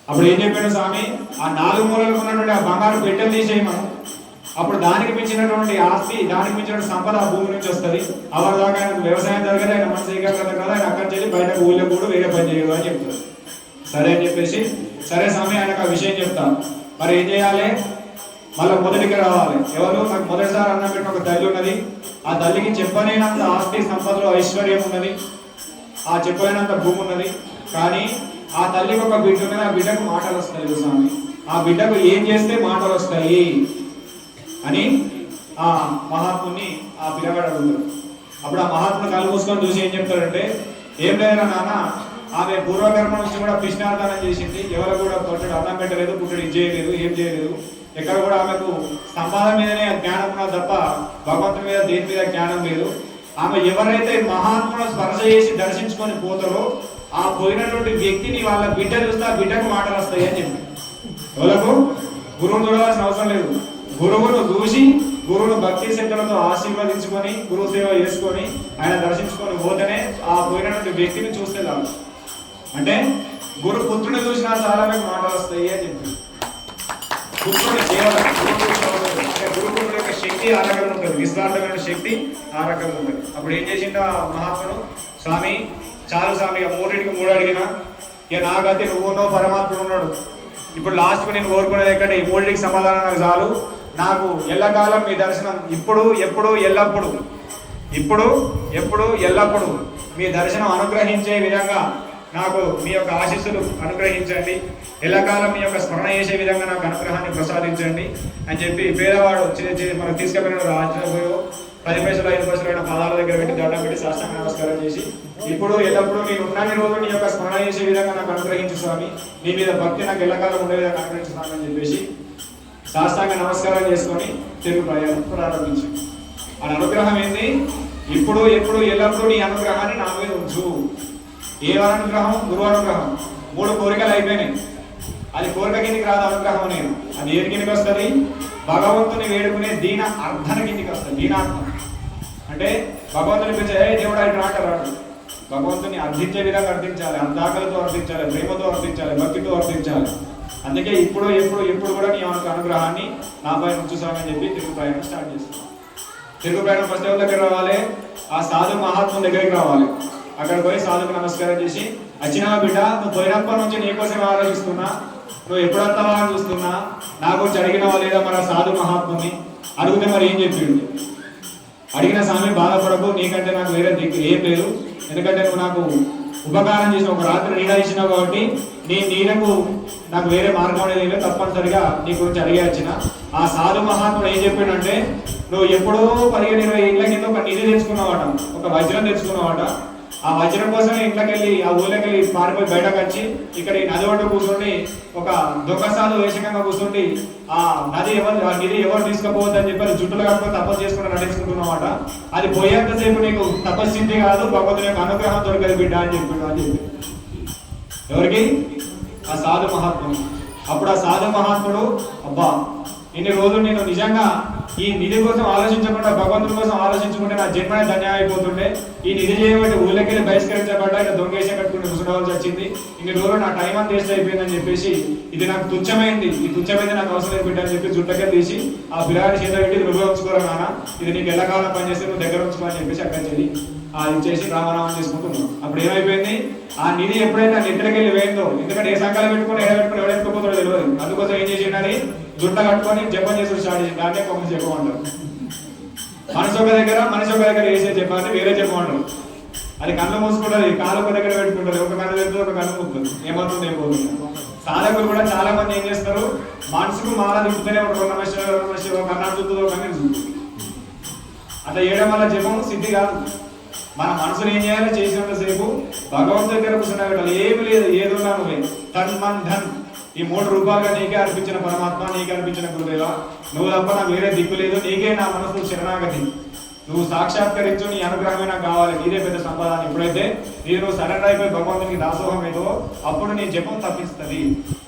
అప్పుడు ఏం చెప్పాడు స్వామి, ఆ 4 మూలలకు ఉన్నటువంటి ఆ బంగారు పెట్టెలు తీసేయి మనం. అప్పుడు దానికి మించినటువంటి ఆస్తి, దానికి మించినటువంటి సంపద ఆ భూమి నుంచి వస్తుంది. అవర్ దాకా ఆయనకు వ్యవసాయం జరగదు, ఆయన మనసు ఏకాగ్రత కాదు, ఆయన అక్కడి నుంచి బయటకు ఊళ్ళో కూడా వేరే పని చేయదు అని చెప్తారు. సరే అని చెప్పేసి, సరే స్వామి ఆయనకు ఆ విషయం చెప్తాను, మరి ఏం చేయాలి, మళ్ళీ మొదటికి రావాలి. ఎవరు, నాకు మొదటిసారి అన్నం పెట్టిన ఒక తల్లి ఉన్నది. ఆ తల్లికి చెప్పలేనంత ఆస్తి సంపదలో ఐశ్వర్యం ఉన్నది, ఆ చెప్పలేనంత భూమి ఉన్నది. కానీ ఆ తల్లికి ఒక బిడ్డ ఉన్నది, ఆ బిడ్డకు మాటలు వస్తాయి స్వామి. ఆ బిడ్డకు ఏం చేస్తే మాటలు వస్తాయి అని ఆ మహాత్ముని ఆ పిల్లగాడు అడుగుతాడు. అప్పుడు ఆ మహాత్ముని కళ్ళు మూసుకొని చూసి ఏం చెప్తాడంటే, ఏం లేదురా నాన్న, ఆమె పూర్వకర్మ నుంచి కూడా కృష్ణార్థనం చేసింది, ఎవరు కూడా పుట్టడు అన్నం పెట్టలేదు, పుట్టడు ఇది చేయలేదు, ఏం చేయలేదు. ఎక్కడ కూడా ఆమెకు సంపాదన మీదనే జ్ఞానం ఉన్నది తప్ప భగవంతుని మీద దేని మీద జ్ఞానం లేదు. ఆమె ఎవరైతే మహాత్మును స్పర్శ చేసి దర్శించుకొని పోతారో ఆ పోయినటువంటి వ్యక్తిని వాళ్ళ బిడ్డ చూస్తే ఆ బిడ్డకు మాటలు వస్తాయి అని చెప్పి. ఎవరకు గురువును చూడవలసిన అవసరం లేదు, గురువును చూసి గురువును భక్తి శ్రద్ధలతో ఆశీర్వదించుకొని గురువు సేవ చేసుకొని ఆయన దర్శించుకొని పోతేనే ఆ పోయినటువంటి వ్యక్తిని చూస్తే చాలు. అంటే గురు పుత్రుని చూసినా చాలా మీకు మాటలు వస్తాయి అని చెప్పి. పుత్రుని కేవలం గురుపుత్రుడు యొక్క శక్తి ఆ రకంగా ఉంటుంది, నిస్వార్థమైన శక్తి ఆ రకంగా ఉంటుంది. అప్పుడు ఏం చేసిండు ఆ మహాత్ముడు, స్వామి చాలు స్వామి, 3కి 3 అడిగినా ఇక నా గతి నువ్వున్నో పరమాత్ముడు ఉన్నాడు. ఇప్పుడు లాస్ట్కు నేను కోరుకునేది ఎక్కడ ఈ మూడింటికి సమాధానం నాకు చాలు. నాకు ఎల్లకాలం మీ దర్శనం ఇప్పుడు ఎప్పుడు ఎల్లప్పుడు, ఇప్పుడు ఎప్పుడు ఎల్లప్పుడు మీ దర్శనం అనుగ్రహించే విధంగా నాకు మీ యొక్క ఆశీస్సులు అనుగ్రహించండి. ఎల్లకాలం మీ యొక్క స్మరణ చేసే విధంగా నాకు అనుగ్రహాన్ని ప్రసాదించండి అని చెప్పి పేదవాడు మనకు తీసుకెళ్ళిన రాజ్యంలో 10 పైసలు 5 పైసలు పాదాల దగ్గర పెట్టి దండం పెట్టి సాష్టాంగ నమస్కారం చేసి, ఇప్పుడు ఎల్లప్పుడూ నేను ఉన్నన్ని రోజులు నీ యొక్క స్మరణ చేసే విధంగా నాకు అనుగ్రహించు స్వామి, నీ మీద భక్తి నాకు ఎల్లకాలం ఉండే విధంగా అనుగ్రహించున్నాను అని చెప్పేసి సాష్టాంగ నమస్కారం చేసుకొని తిరుగు ప్రయాణం ప్రారంభించు. ఆ అనుగ్రహం ఏంది? ఇప్పుడు ఎప్పుడు ఎల్లప్పుడూ నీ అనుగ్రహాన్ని నా మీద ఉంచు. ఏ అనుగ్రహం? గురువు అనుగ్రహం. 3 కోరికలు అయిపోయినాయి. అది కోరిక కిందికి రాదు అనుగ్రహం అనేది. అది ఏది కిందికి వస్తుంది? భగవంతుని వేడుకునే దీన అర్థన కిందికి వస్తుంది. దీనార్థం అంటే భగవంతుని పిలిచే దేవుడు ఇట్లా అంటారు. భగవంతుని అర్థించే విధంగా అర్థించాలి, అందాకలతో అర్థించాలి, ప్రేమతో అర్థించాలి, భక్తితో అర్థించాలి. అందుకే ఇప్పుడు ఎప్పుడు ఎప్పుడు కూడా నీ అనుగ్రహాన్ని నాపై ఉంచుతామని చెప్పి తిరుగు ప్రయాణం స్టార్ట్ చేస్తున్నాం. తిరుగు ప్రయాణం ఫస్ట్ ఎవరి దగ్గర రావాలి? ఆ సాధు మహాత్ముల దగ్గరికి రావాలి. అక్కడ పోయి సాధుకు నమస్కారం చేసి, వచ్చినావా బిడ్డ, నువ్వు పోయినప్పటి నుంచి నీకోసం ఆలోచిస్తున్నా, నువ్వు ఎప్పుడు వస్తావా అని చూస్తున్నా, నా గురించి అడిగినవా లేదా మరి ఆ సాధు మహాత్ముని అడిగితే మరి ఏం చెప్పిండు? అడిగిన స్వామి బాధపడకు, నీకంటే నాకు వేరే దిక్కు ఏం లేదు, ఎందుకంటే నువ్వు నాకు ఉపకారం చేసిన ఒక రాత్రి నీడ ఇచ్చినావు కాబట్టి నీ నీడకు నాకు వేరే మార్గం అనేది లేదు, తప్పనిసరిగా నీ గురించి అడిగే వచ్చిన. ఆ సాధు మహాత్ముడు ఏం చెప్పిండంటే, నువ్వు ఎప్పుడో 15-20 ఇళ్ళ కింద ఒక నిధి తెచ్చుకున్నావాట, ఒక వజ్రం తెచ్చుకున్నావాట. ఆ వజ్రం కోసమే ఇంట్లోకెళ్ళి ఆ ఊళ్ళకెళ్ళి పారిపోయి బయటకు వచ్చి ఇక్కడ ఈ నది ఒడ్డు కూర్చొని ఒక దొంగసాలు వేషకంగా కూర్చొని ఆ నిధి ఎవరు తీసుకుపోవద్దు అని చెప్పి జుట్టులు కట్టుకొని తపస్సు చేసుకుని నడుచుకుంటున్నామాట. అది పోయేంతసేపు నీకు తపస్సింది కాదు, భగవంతుని యొక్క అనుగ్రహం దొరకదు బిడ్డ అని చెప్పిండు. అని చెప్పి ఎవరికి? ఆ సాధు మహాత్ముడు. అప్పుడు ఆ సాధు మహాత్ముడు, అబ్బా ఇన్ని రోజులు నేను నిజంగా ఈ నిధి కోసం ఆలోచించకుండా భగవంతుడి కోసం ఆలోచించుకుంటే నా జన్మనే ధన్యం అయిపోతుండే. ఈ నిధి చేయబట్టి ఊళ్ళకెళ్ళి బహిష్కరించబడ్డా ఇక దొంగేసం కట్టుకుని ముసుడవలసి వచ్చింది. ఇన్ని రోజులు నా టైం అంతా వేస్ట్ అయిపోయిందని చెప్పేసి ఇది నాకు తుచ్చమైంది, ఈ తుచ్చమైంది నాకు అవసరం బిడ్డ అని చెప్పి జుట్టకెళ్ళి తీసి ఆ బిరాడి చేత పెట్టి నువ్వే ఉంచుకోరా నాన్న, ఇది నీకు ఎల్లకాలం పనిచేస్తే నువ్వు దగ్గర ఉంచుకోని చెప్పేసి అక్కడి చెల్లి ఇచ్చేసి రామనామం చేసుకుంటున్నాం. అప్పుడు ఏమైపోయింది? ఆ నిధి ఎప్పుడైతే నిద్రకి వెళ్ళి వేయందో, ఎందుకంటే ఏ సంకాలం పెట్టుకుని ఎవరు ఎత్తుకుపోతాడో తెలియదు. అందుకోసం ఏం చేసిండని జుట్ట కట్టుకొని జపం చేసి స్టార్ట్ చేసి దాన్నే కొంచెం చెప్పమంటారు. మనిషి ఒక దగ్గర వేసే చెప్పాలి, వేరే చెప్పమంటారు. అది కళ్ళు మూసుకుంటుంది, కాలు ఒక దగ్గర పెట్టుకుంటుంది, ఒక కన్ను పెడుతుంది, ఒక కన్ను ముక్కుతుంది, ఏమవుతుంది ఏమవుతుంది. సాధకులు కూడా చాలా మంది ఏం చేస్తారు, మనసుకు మాల దిగుతూనే ఉంటారు, కన్నాడు చూస్తుందో కన్నీ చూస్తుంది. అట్లా చేయడం వల్ల జపం సిద్ధి కాదు. మన మనసును ఏం చేయాలో చేసినంతసేపు భగవంతు దగ్గర కూర్చున్నా పెట్టాలి. ఏమి లేదు, ఏదున్నా నువ్వే తన్ మన్ ధన్, ఈ 3 రూపాయలుగా నీకే అర్పించిన పరమాత్మ, నీకే అర్పించిన గురుదేవ, నువ్వు తప్ప నాకు వేరే దిక్కు లేదు, నీకే నా మనసు శరణాగతి, నువ్వు సాక్షాత్కరించు, నీ అనుగ్రహమే నాకు కావాలి, నీదే పెద్ద సంపాదన. ఎప్పుడైతే నువ్వు సరెండర్ అయిపోయి భగవంతునికి దాసోహం ఏదో అప్పుడు నీ జపం తప్పిస్తుంది,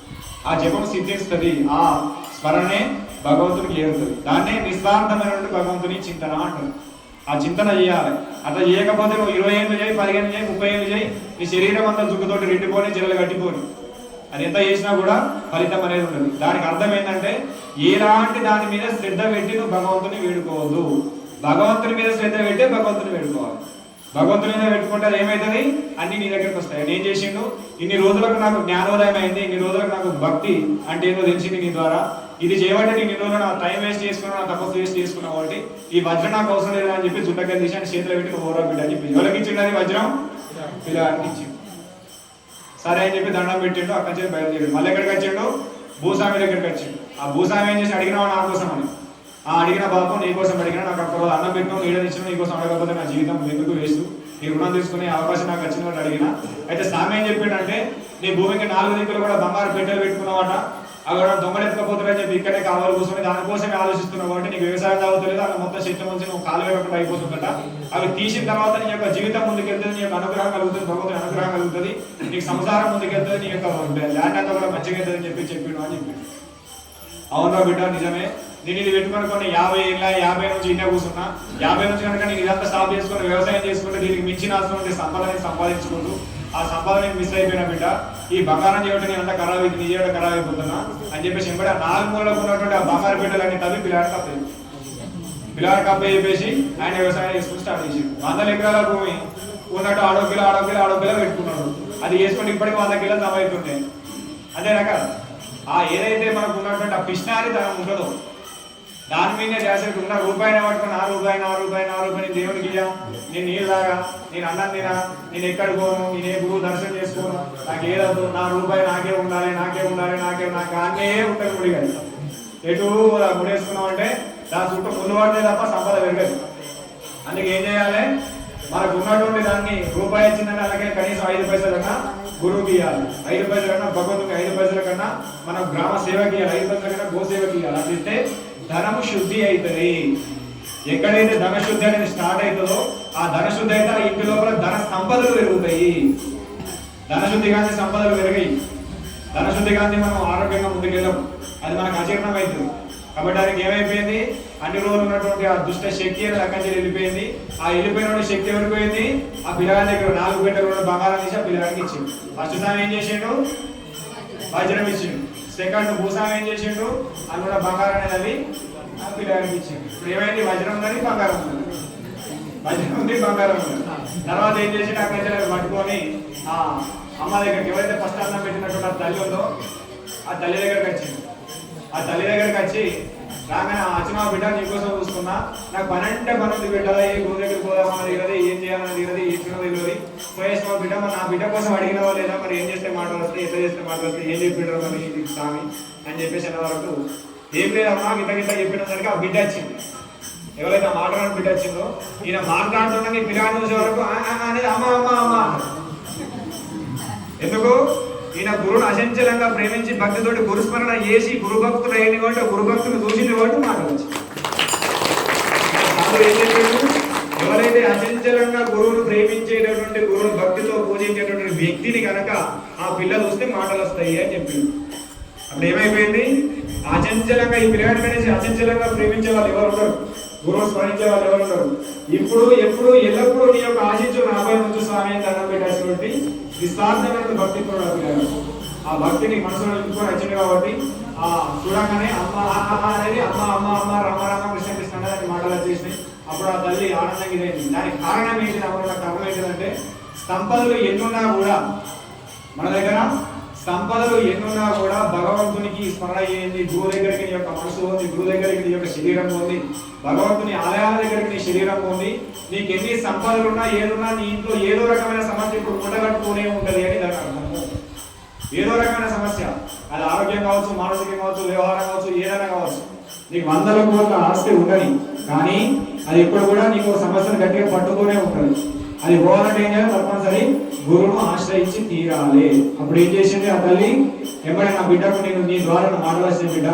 ఆ జపం సిద్ధిస్తుంది, ఆ స్మరణే భగవంతునికి ఏరుతుంది. దాన్నే నిస్వార్థమైనటువంటి భగవంతుని చింతన అంటారు. ఆ చింతన చేయాలి. అట్లా చేయకపోతే నువ్వు 20 ఏళ్ళు చేయి, 15 చేయి, 30 ఏళ్ళు చేయి, నీ శరీరం అంతా జుట్టుతోటి రెండిపోని జల్లలు కట్టిపోని, అది ఎంత చేసినా కూడా ఫలితం అనేది ఉండదు. దానికి అర్థం ఏంటంటే ఎలాంటి దాని మీద శ్రద్ధ పెట్టి నువ్వు భగవంతుని వేడుకోవద్దు. భగవంతుని మీద శ్రద్ధ పెట్టి భగవంతుని వేడుకోవాలి. భగవంతుని మీద పెట్టుకుంటే ఏమవుతుంది? అన్ని నీ దగ్గరకు వస్తాయి. నేను చేసిండు ఇన్ని రోజులకు నాకు జ్ఞానోదయం అయింది, ఇన్ని రోజులకు నాకు భక్తి అంటే ఏదో తెలిసింది నీ ద్వారా. ఇది చేయబట్టి నేను ఇన్ని రోజులు నా టైం వేస్ట్ చేసుకున్నా, నా తపస్సు వేస్ట్ చేసుకున్నా కాబట్టి ఈ వజ్రం నాకు అవసరం లేదు అని చెప్పి జుట్టగా తీసి అని చేతిలో పెట్టి ఓరా బిడ్డ అని చెప్పి ఎవరికి ఇచ్చిండు? అది వజ్రం పిల్లగానికి ఇచ్చిండు. సరే అని చెప్పి దండం పెట్టిండు, అక్కడి నుంచి బయలుదేరాడు. మళ్ళీ ఎక్కడికి వచ్చిండు? భూస్వామి దగ్గరికి వచ్చిండు. ఆ భూస్వామి ఏం చేసి అడిగినావు నా కోసం అని. అడిగిన బాబు నీ కోసం అడిగినా, నాకు అక్కడ అన్నం పెట్టినావు, నీడని ఇచ్చిన, నీ కోసం అడగకపోతే నా జీవితం ఎందుకు వేస్ట్, నీ రుణం తీసుకునే అవకాశం నాకు వచ్చినట్టు అడిగిన. అయితే స్వామి ఏం చెప్పిండంటే, నీ భూమికి 4 దిక్కులు కూడా బంగారు పెట్టెలు పెట్టుకున్నావట, అక్కడ దొంగలు ఎత్తుకపోతారని చెప్పి ఇక్కడే కావాలి కూర్చొని దానికోసమే ఆలోచిస్తున్నావు కాబట్టి నీకు వ్యవసాయం తాగుతలేదు, అక్కడ మొత్తం చెట్ల నుంచి నువ్వు కాలు వేయకుండా అయిపోతుందట. అవి తీసిన తర్వాత నీ యొక్క జీవితం ముందుకెళ్తుంది, నీ యొక్క అనుగ్రహం కలుగుతుంది, భగవంతుని అనుగ్రహం కలుగుతుంది, నీకు సంసారం ముందుకెళ్తుంది, నీ యొక్క ల్యాండ్ అంతా కూడా మంచిగా వెళ్తుంది అని చెప్పిండు అని చెప్పిండు. అవునా బిడ్డ, నిజమే. నేను ఇది పెట్టుకొని కొన్ని 50 నుంచి ఇండియా కూర్చున్నా, 50 నుంచి కనుక నేను ఇదంతా స్టాప్ చేసుకుని వ్యవసాయం చేసుకుంటే దీనికి మించిన అవసరం సంపాదన సంపాదించుకుంటూ ఆ సంపాదన మిస్ అయిపోయిన బిడ్డ, ఈ బంగారం చేయడం నేను అంతా ఖరాబ్ అవుతుంది, నీ చేయడం ఖరాబ్ అయిపోతున్నా అని చెప్పేసి ఎంబడి 4 మూలకు ఉన్నటువంటి ఆ బంగారు బిడ్డలన్నీ తవ్వి పిల్లాడి కప్ప చెప్పేసి ఆయన వ్యవసాయం చేసుకుని స్టార్ట్ చేసి 100 ఎకరాల భూమి ఉన్నట్టు ఆడోకిలో పెట్టుకున్నాడు. అది వేసుకొని ఇప్పటికీ 100 కిలోలు జమ అవుతుంటాయి. అంతేనా కదా? ఆ ఏదైతే మనకు ఉన్నటువంటి ఆ పిష్నారి తనం ఉంటుందో దాని మీదే చేసేట్టు ఉన్న రూపాయిని పట్టుకుని నా రూపాయి దేవుడికి ఇయ్యా, నేను నీళ్ళు తాగా, నేను అన్నం తినా, నేను ఎక్కడికి పోను, నేను ఏ గురువు దర్శనం చేసుకోను, నాకు ఏదవుతు నా రూపాయి నాకే ఉండాలి నాకు అన్నే ఉంటుంది గుడి. కానీ ఎటు గుడి వేసుకున్నాం అంటే దాని చుట్టూ ముందు పడితే తప్ప సంపద పెరగదు. అందుకే ఏం చేయాలి, మనకు ఉన్నటువంటి దాన్ని రూపాయి ఇచ్చిందని అలాగే కనీసం 5 పైసల కన్నా గురువుకి ఇవ్వాలి, 5 పైసల కన్నా భగవంతుకి, 5 పైసల కన్నా మనం గ్రామ సేవకి ఇవ్వాలి, 5 పైసల కన్నా గోసేవకి ఇవ్వాలి. అందిస్తే ధనము శుద్ధి అవుతుంది. ఎక్కడైతే ధన శుద్ధి అనేది స్టార్ట్ అవుతుందో ఆ ధన శుద్ధి అయితే ఆ ఇంటి లోపల ధన సంపదలు పెరుగుతాయి. ధనశుద్ధి గాంధీ సంపదలు పెరిగాయి. ధనశుద్ధి గాంధీ మనం ఆరోగ్యంగా ముందుకెళ్ళాం, అది మనకు అజీర్ణం అవుతుంది. కాబట్టి దానికి ఏమైపోయింది, అన్ని రోజులు ఉన్నటువంటి ఆ దుష్ట శక్తి అనేది అక్కడి నుంచి వెళ్ళిపోయింది. ఆ వెళ్ళిపోయిన శక్తి ఎవరిపోయింది, ఆ పిల్లగాడి దగ్గర 4 గంటలు బంగారం తీసి ఆ పిల్లగాడికి ఇచ్చిండు. ఫస్ట్ సార్ ఏం చేసిండు, వజ్రం ఇచ్చిండు. సెకండ్ భూసాం ఏం చేసిండు, అందులో బంగారం అనేది ఆ పిల్లగాడికి ఇచ్చిండు. ఇప్పుడు ఏమైంది, వజ్రం ఉందని బంగారం ఉంది, వజ్రం ఉంది బంగారం ఉంది. తర్వాత ఏం చేసిండు, అక్కడి నుంచి పట్టుకొని ఆ అమ్మ దగ్గరికి, ఎవరైతే ఫస్ట్ అన్నం పెట్టినటువంటి ఆ తల్లి ఉందో ఆ తల్లి దగ్గరికి వచ్చింది. ఆ తల్లి దగ్గరికి వచ్చి రాగానే అచ్చిన బిడ్డ నీకోసం చూసుకున్నా, నాకు పని అంటే పని ఉంది బిడ్డ, ఏ గురువు దగ్గరికి పోదామని దిగదు, ఏం చేయాలని దిగదు, ఏం తెలియదు, పోయేసిన బిడ్డ మరి నా బిడ్డ కోసం అడిగినవా లేదా, మరి ఏం చేస్తే మాటలు వస్తాయి, ఎట్లా చేస్తే మాటలు వస్తాయి, ఏం చెప్పిడ్రు మరి స్వామి అని చెప్పేసి అన్న వరకు ఏం లేదమ్మా గిట్ట చెప్పినసరికి ఆ బిడ్డ వచ్చింది. ఎవరైతే మాట్లాడిన బిడ్డ వచ్చిందో ఈయన మాట్లాడుతున్నా నీ పిల్లగాని చూసే వరకు అనేది అమ్మ అమ్మ అమ్మ. ఎందుకు, ఈయన గురువును అచంచలంగా ప్రేమించి భక్తితోటి గురుస్మరణ చేసి గురుభక్తులు అయిన కాబట్టి గురుభక్తులు చూసిన కాబట్టి మాట్లాడచ్చు. ఎవరైతే అచంచలంగా గురువును ప్రేమించేటటువంటి గురువును భక్తితో పూజించేటటువంటి వ్యక్తిని కనుక ఆ పిల్లలు వస్తే మాటలు వస్తాయి అని చెప్పింది. అప్పుడు ఏమైపోయింది, అచంచలంగా ఈ పిల్లగాడి కనేసి అచంచలంగా ప్రేమించే వాళ్ళు ఎవరు ఉండరు, గురువు స్మరించే వాళ్ళు ఎవరు ఉండరు. ఇప్పుడు ఎప్పుడు ఎల్లప్పుడూ నీ యొక్క ఆశించు నాపై ముందు స్వామి అని దండం పెట్టేటువంటి నిస్వార్థమైన భక్తి కూడా పిల్లలు ఆ భక్తిని మనసులో నింపుకొని వచ్చింది. కాబట్టి ఆ చూడగానే అమ్మ అనేది అమ్మ అమ్మ అమ్మ రామ రామ కృష్ణ కృష్ణ అనేది మాటలు వచ్చేసినాయి. అప్పుడు ఆ తల్లి ఆనందంగా ఇదైంది. దానికి కారణం ఏంటి, అప్పుడు కారణం ఏంటంటే సంపదలు ఎన్నున్నా కూడా మన దగ్గర సంపదలు ఎన్నున్నా కూడా భగవంతునికి స్మరణ అయ్యింది. గురువు దగ్గరికి నీ యొక్క మనసు ఉంది, గురువు దగ్గరికి నీ యొక్క శరీరం ఉంది, భగవంతుని ఆలయాల దగ్గరికి నీ శరీరం ఉంది. నీకు ఎన్ని సంపదలు ఉన్నా ఏదున్నా నీ ఇంట్లో ఏదో రకమైన సమస్య ఇప్పుడు ఉండగట్టుతూనే ఉంటుంది అని దాని అర్థము. ఏదో రకమైన సమస్య, అది ఆరోగ్యం కావచ్చు, మానసికం కావచ్చు, వ్యవహారం కావచ్చు, ఏదైనా కావచ్చు. నీకు 100 కోట్ల ఆస్తి ఉండని కానీ అది ఇప్పుడు కూడా నీకు సమస్యను గట్టిగా పట్టుతూనే ఉంటుంది. అది పోవాలంటే ఏం చేయాలి, తప్పనిసరి గురువును ఆశ్రయించి తీరాలి. అప్పుడు ఏం చేసింది ఆ తల్లి, ఎప్పుడైనా నా బిడ్డకు నేను నీ ద్వారా మాటలు వచ్చిన బిడ్డ,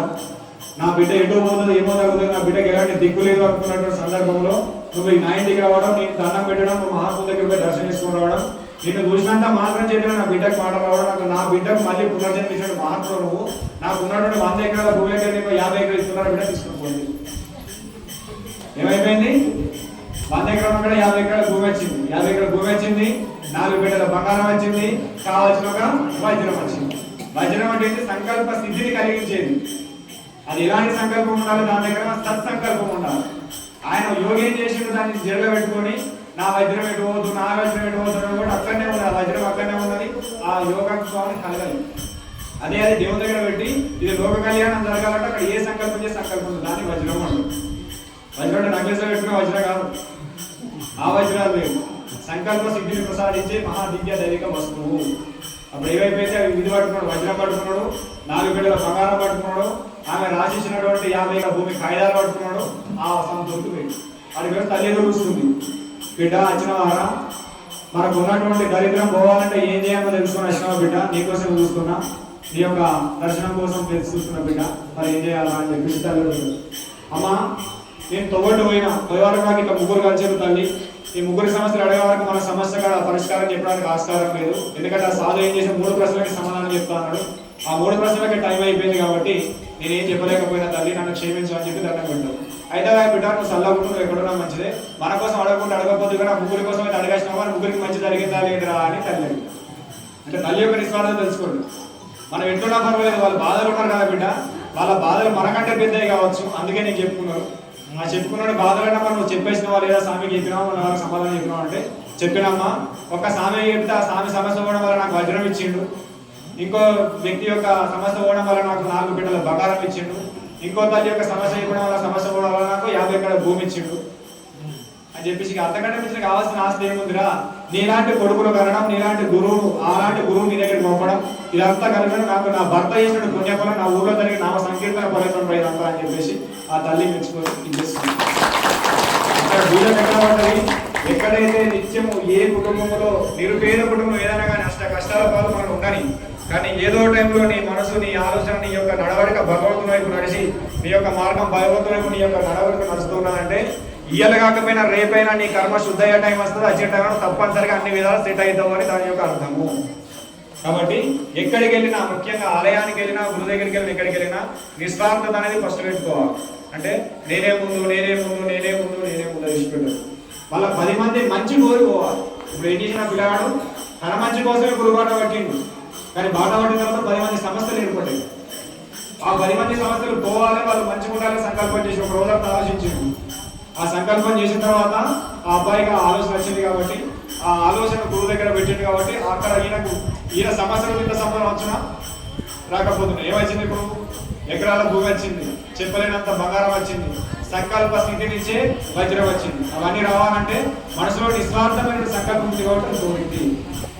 నా బిడ్డ ఎటో పోతుంది ఏమో తగ్గుతుంది, నా బిడ్డకి ఎలాంటి దిక్కు లేదు అనుకున్నటువంటి సందర్భంలో నువ్వు ఈ నా ఇంటికి రావడం, నేను దండం పెట్టడం, నువ్వు మహాత్ముల దగ్గర పోయి దర్శనం చేసుకుని రావడం, నిన్ను చూసినంత మాత్రం చెప్పిన నా బిడ్డకు మాట రావడం, నాకు నా బిడ్డకు మళ్ళీ పునర్జన్మించిన మహాత్ములు నువ్వు, నాకు ఉన్నటువంటి 100 ఎకరాల భూమి దగ్గర 50 ఎకరాలు ఇస్తున్నారు బిడ్డ తీసుకుని పోయింది. ఏమైపోయింది, 100 ఎకరాల కూడా 50 ఎకరాల భూమి వచ్చింది. 50 ఎకరాల భూమి వచ్చింది, 4 బిడ్డల బంగారం వచ్చింది, కావాల్సిన ఒక వజ్రం వచ్చింది. వజ్రం అంటే సంకల్ప సిద్ధిని కలిగించేది. అది ఎలాంటి సంకల్పం ఉండాలి, దాని దగ్గర సత్సంకల్పం ఉండాలి. ఆయన యోగి ఏం చేసిండు, దాన్ని జరగ పెట్టుకొని నా వజ్రం ఎటు పోదు, నా వజ్రం ఎటు పోతున్నాడు కూడా అక్కడనే ఉన్నది, ఆ వజ్రం అక్కడనే ఉన్నది. ఆ యోగాన్ని కలగాలి. అదే దేవుని దగ్గర పెట్టి ఇది లోక కళ్యాణం జరగాలంటే అక్కడ ఏ సంకల్పం చేసి సంకల్పం దాన్ని వజ్రం అంటారు. వజ్రం అంటే నక్లెస్ పెట్టుకున్న వజ్రం కాదు, ఆ వజ్రాలు లేవు. సంకల్ప సిద్ధిని ప్రసాదించే మహాదివ్య దైవిక వస్తువు. అప్పుడు ఏవైపోతే అవి విధి పట్టుకున్నాడు, వజ్రం పట్టుకున్నాడు, 4 బిడ్డల బంగారం పట్టుకున్నాడు, ఆమె రాసిచ్చినటువంటి 50 ఎకరాల భూమి కాయిదాలు పట్టుకున్నాడు. ఆ సంతృప్తి పోయింది. అది తల్లి చూస్తుంది, బిడ్డ వచ్చిన వారా మనకు ఉన్నటువంటి దరిద్రం పోవాలంటే ఏం చేయాలో తెలుసుకుని వచ్చినావా బిడ్డ, నీకోసం చూస్తున్నా, నీ యొక్క దర్శనం కోసం చూస్తున్నా బిడ్డ, మరి ఏం చేయాలా అని చెప్పి తల్లి అమ్మ నేను తొవ్వట్టు పోయేవారు నాకు ఇంకా 3 కలిసి తల్లి, ఈ 3 సమస్యలు అడిగే వరకు మన సమస్య పరిష్కారం చెప్పడానికి ఆస్కారం లేదు. ఎందుకంటే ఆ సాధు ఏం చేసి 3 ప్రశ్నలకి సమాధానం చెప్తా అన్నాడు. ఆ 3 ప్రశ్నలకి టైం అయిపోయింది కాబట్టి నేనేం చెప్పలేకపోయినా తల్లి నన్ను క్షమించు అని చెప్పి దండం పెట్టాడు. అయితే బిడ్డ నువ్వు సల్లకుంటూ నువ్వు ఎక్కడున్నా మంచిదే, మన కోసం అడగకుండా అడగకపోతే కూడా 3 కోసం అయితే అడగాల్సిన వారు 3కి మంచి జరిగిందా లేదురా అని తల్లి. అంటే తల్లి యొక్క నిస్వార్థం తెలుసుకోండి. మనం ఎట్లున్నా పర్వాలేదు, వాళ్ళు బాధలు ఉన్నారు కదా బిడ్డ, వాళ్ళ బాధలు మనకంటే పెద్దవి కావచ్చు, అందుకే నేను చెప్పుకున్నాను. చెప్పుకున్నాడు బాధలైనా మనం నువ్వు చెప్పేసినవా లేదా స్వామికి చెప్పినావా, మన వాళ్ళకి సమాధానం చెప్పినావు అంటే చెప్పినమ్మా ఒక సామె చెప్తే ఆ సామె సమస్య పోవడం వల్ల నాకు వజ్రం ఇచ్చిండు, ఇంకో వ్యక్తి యొక్క సమస్య పోవడం వల్ల నాకు 4 బిడ్డల బంగారం ఇచ్చిండు, ఇంకో తల్లి యొక్క సమస్య ఇవ్వడం వల్ల సమస్య పోవడం వల్ల నాకు 50 ఎకరాల భూమి ఇచ్చిండు అని చెప్పేసి అంతకంటే మించిన కావాల్సిన ఆస్తి ఏముందిరా, నీలాంటి కొడుకులు కనడం, నీలాంటి గురువు అలాంటి గురువు నీ దగ్గరికి పంపడం, ఇదంతా కలిగిన నాకు నా భర్త చేసిన పుణ్యఫలం, నా ఊళ్ళో జరిగిన నామ సంకీర్తన ఫలితం ఇదంతా అని చెప్పేసి ఆ తల్లి మెచ్చుకొని అక్కడ బీజం ఎక్కడ పడ్డది, ఎక్కడైతే నిత్యము ఏ కుటుంబంలో నిరుపేద కుటుంబం ఏదైనా కానీ కష్టాల పాలు మనం ఉండని, కానీ ఏదో టైంలో నీ మనసు నీ ఆలోచన నీ యొక్క నడవడిక భగవంతుని వైపు నడిచి నీ యొక్క మార్గం భగవంతుని వైపు నీ యొక్క నడవడిక నడుస్తున్నానంటే ఇయ్యాల కాకపోయినా రేపైనా నీ కర్మ శుద్ధ అయ్యే టైం వస్తుంది, వచ్చే టైం తప్పనిసరిగా అన్ని విధాలు సెట్ అవుతావు అని దాని యొక్క అర్థము. కాబట్టి ఎక్కడికి వెళ్ళినా, ముఖ్యంగా ఆలయానికి వెళ్ళినా, గురు దగ్గరికి వెళ్ళినా, ఎక్కడికి వెళ్ళినా నిస్వార్థత అనేది ఫస్ట్ పెట్టుకోవాలి. అంటే నేనే ముందు విడిచిపెట్టారు. వాళ్ళ 10 మంది మంచి కోరుకోవాలి. ఇప్పుడు ఏం చేసిన పిల్లగాడు తన మంచి కోసమే గురుబాట పట్టిండు, కానీ బాట పట్టిన తర్వాత 10 మంది సమస్యలు ఏర్పడ్డాయి. ఆ 10 మంది సమస్యలు పోవాలి, వాళ్ళు మంచిగా ఉండాలని సంకల్పం చేసి ఒక రోజంతా ఆలోచించిండు. ఆ సంకల్పం చేసిన తర్వాత ఆ అబ్బాయికి ఆలోచన వచ్చింది కాబట్టి ఆ ఆలోచన గురువు దగ్గర పెట్టింది కాబట్టి అక్కడ ఈయన సమస్యలు ఇంత సంబంధం వచ్చినా రాకపోతున్నాయి. ఏమొచ్చింది? ఇప్పుడు ఎకరాల భూమి వచ్చింది, చెప్పలేనంత బంగారం వచ్చింది, సంకల్ప స్థితి నుంచే వజ్రం వచ్చింది. అవన్నీ రావాలంటే మనసులో నిస్వార్థమైన సంకల్పం ఉంది కాబట్టి తోడింది.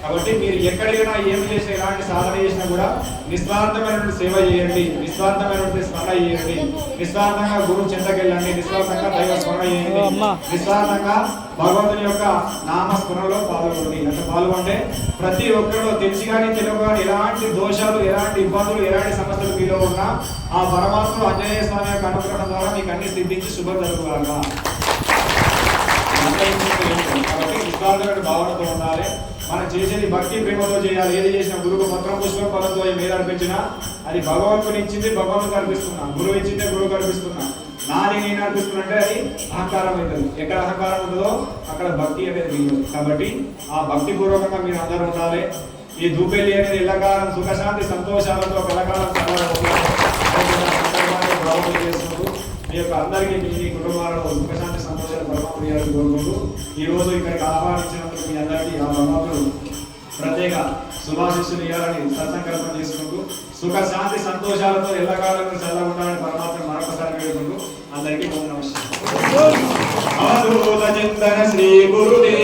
కాబట్టి మీరు ఎక్కడికైనా ఏమి చేసినా, ఎలాంటి సాధన చేసినా కూడా నిస్వార్థమైనటువంటి సేవ చేయండి, నిస్వార్థమైనటువంటి స్మరణ చేయండి, నిస్వార్థంగా గురువు చెంతకెళ్ళండి, నిస్వార్థంగా దైవ స్మరణ చేయండి, నిస్వార్థంగా భగవంతుని యొక్క నామస్మరణలో పాల్గొండి. అంటే పాల్గొంటే ప్రతి ఒక్కరిలో తెలిసి కానీ తెలియక కానీ ఎలాంటి దోషాలు, ఎలాంటి ఇబ్బందులు, ఎలాంటి సమస్యలు మీలో ఉన్నా ఆ పరమాత్మ ఆంజనేయ స్వామి యొక్క అనుగ్రహం ద్వారా మీకు అన్ని సిద్ధించి శుభం జరుగుగాక. కాబట్టి నిస్వార్థమైన భావనతో ఉండాలి. మనం చేసేది భక్తి ప్రేమతో చేయాలి. ఏది చేసినా గురువు పత్రం పుష్పం పదంతో మీద అర్పించినా అది భగవంతుని ఇచ్చింది, భగవంతునికి అర్పిస్తున్నా. గురువు ఇచ్చిందే గురువుకి అర్పిస్తున్నా. నాది నేను అర్పిస్తున్నంటే అది అహంకారం అవుతుంది. ఎక్కడ అహంకారం ఉంటుందో అక్కడ భక్తి అనేది లేదు. కాబట్టి ఆ భక్తి పూర్వకంగా మీరు అందరూ ఉండాలి. ఈ దూపెల్లి అనేది ఎల్లకాలం సుఖశాంతి సంతోషాలతో కలకాలం చేస్తున్నారు. మీ యొక్క అందరికీ మీ కుటుంబాలలో సుఖశాంతి సంతోషాలు పరమాత్మ చేయాలని కోరుకుంటూ ఈ రోజు ఇక్కడికి ఆహ్వానించినందుకు మీ అందరికీ ఆ భగవంతుడు ప్రత్యేక శుభాశిస్సులు ఇవ్వాలని సత్సంకల్పం చేసుకుంటూ సుఖశాంతి సంతోషాలతో ఎల్లకాలం చల్లగా ఉండాలని పరమాత్మ మరొకసారి వేడుకుంటూ అందరికీ నమస్కారం. శ్రీ గురుదేవ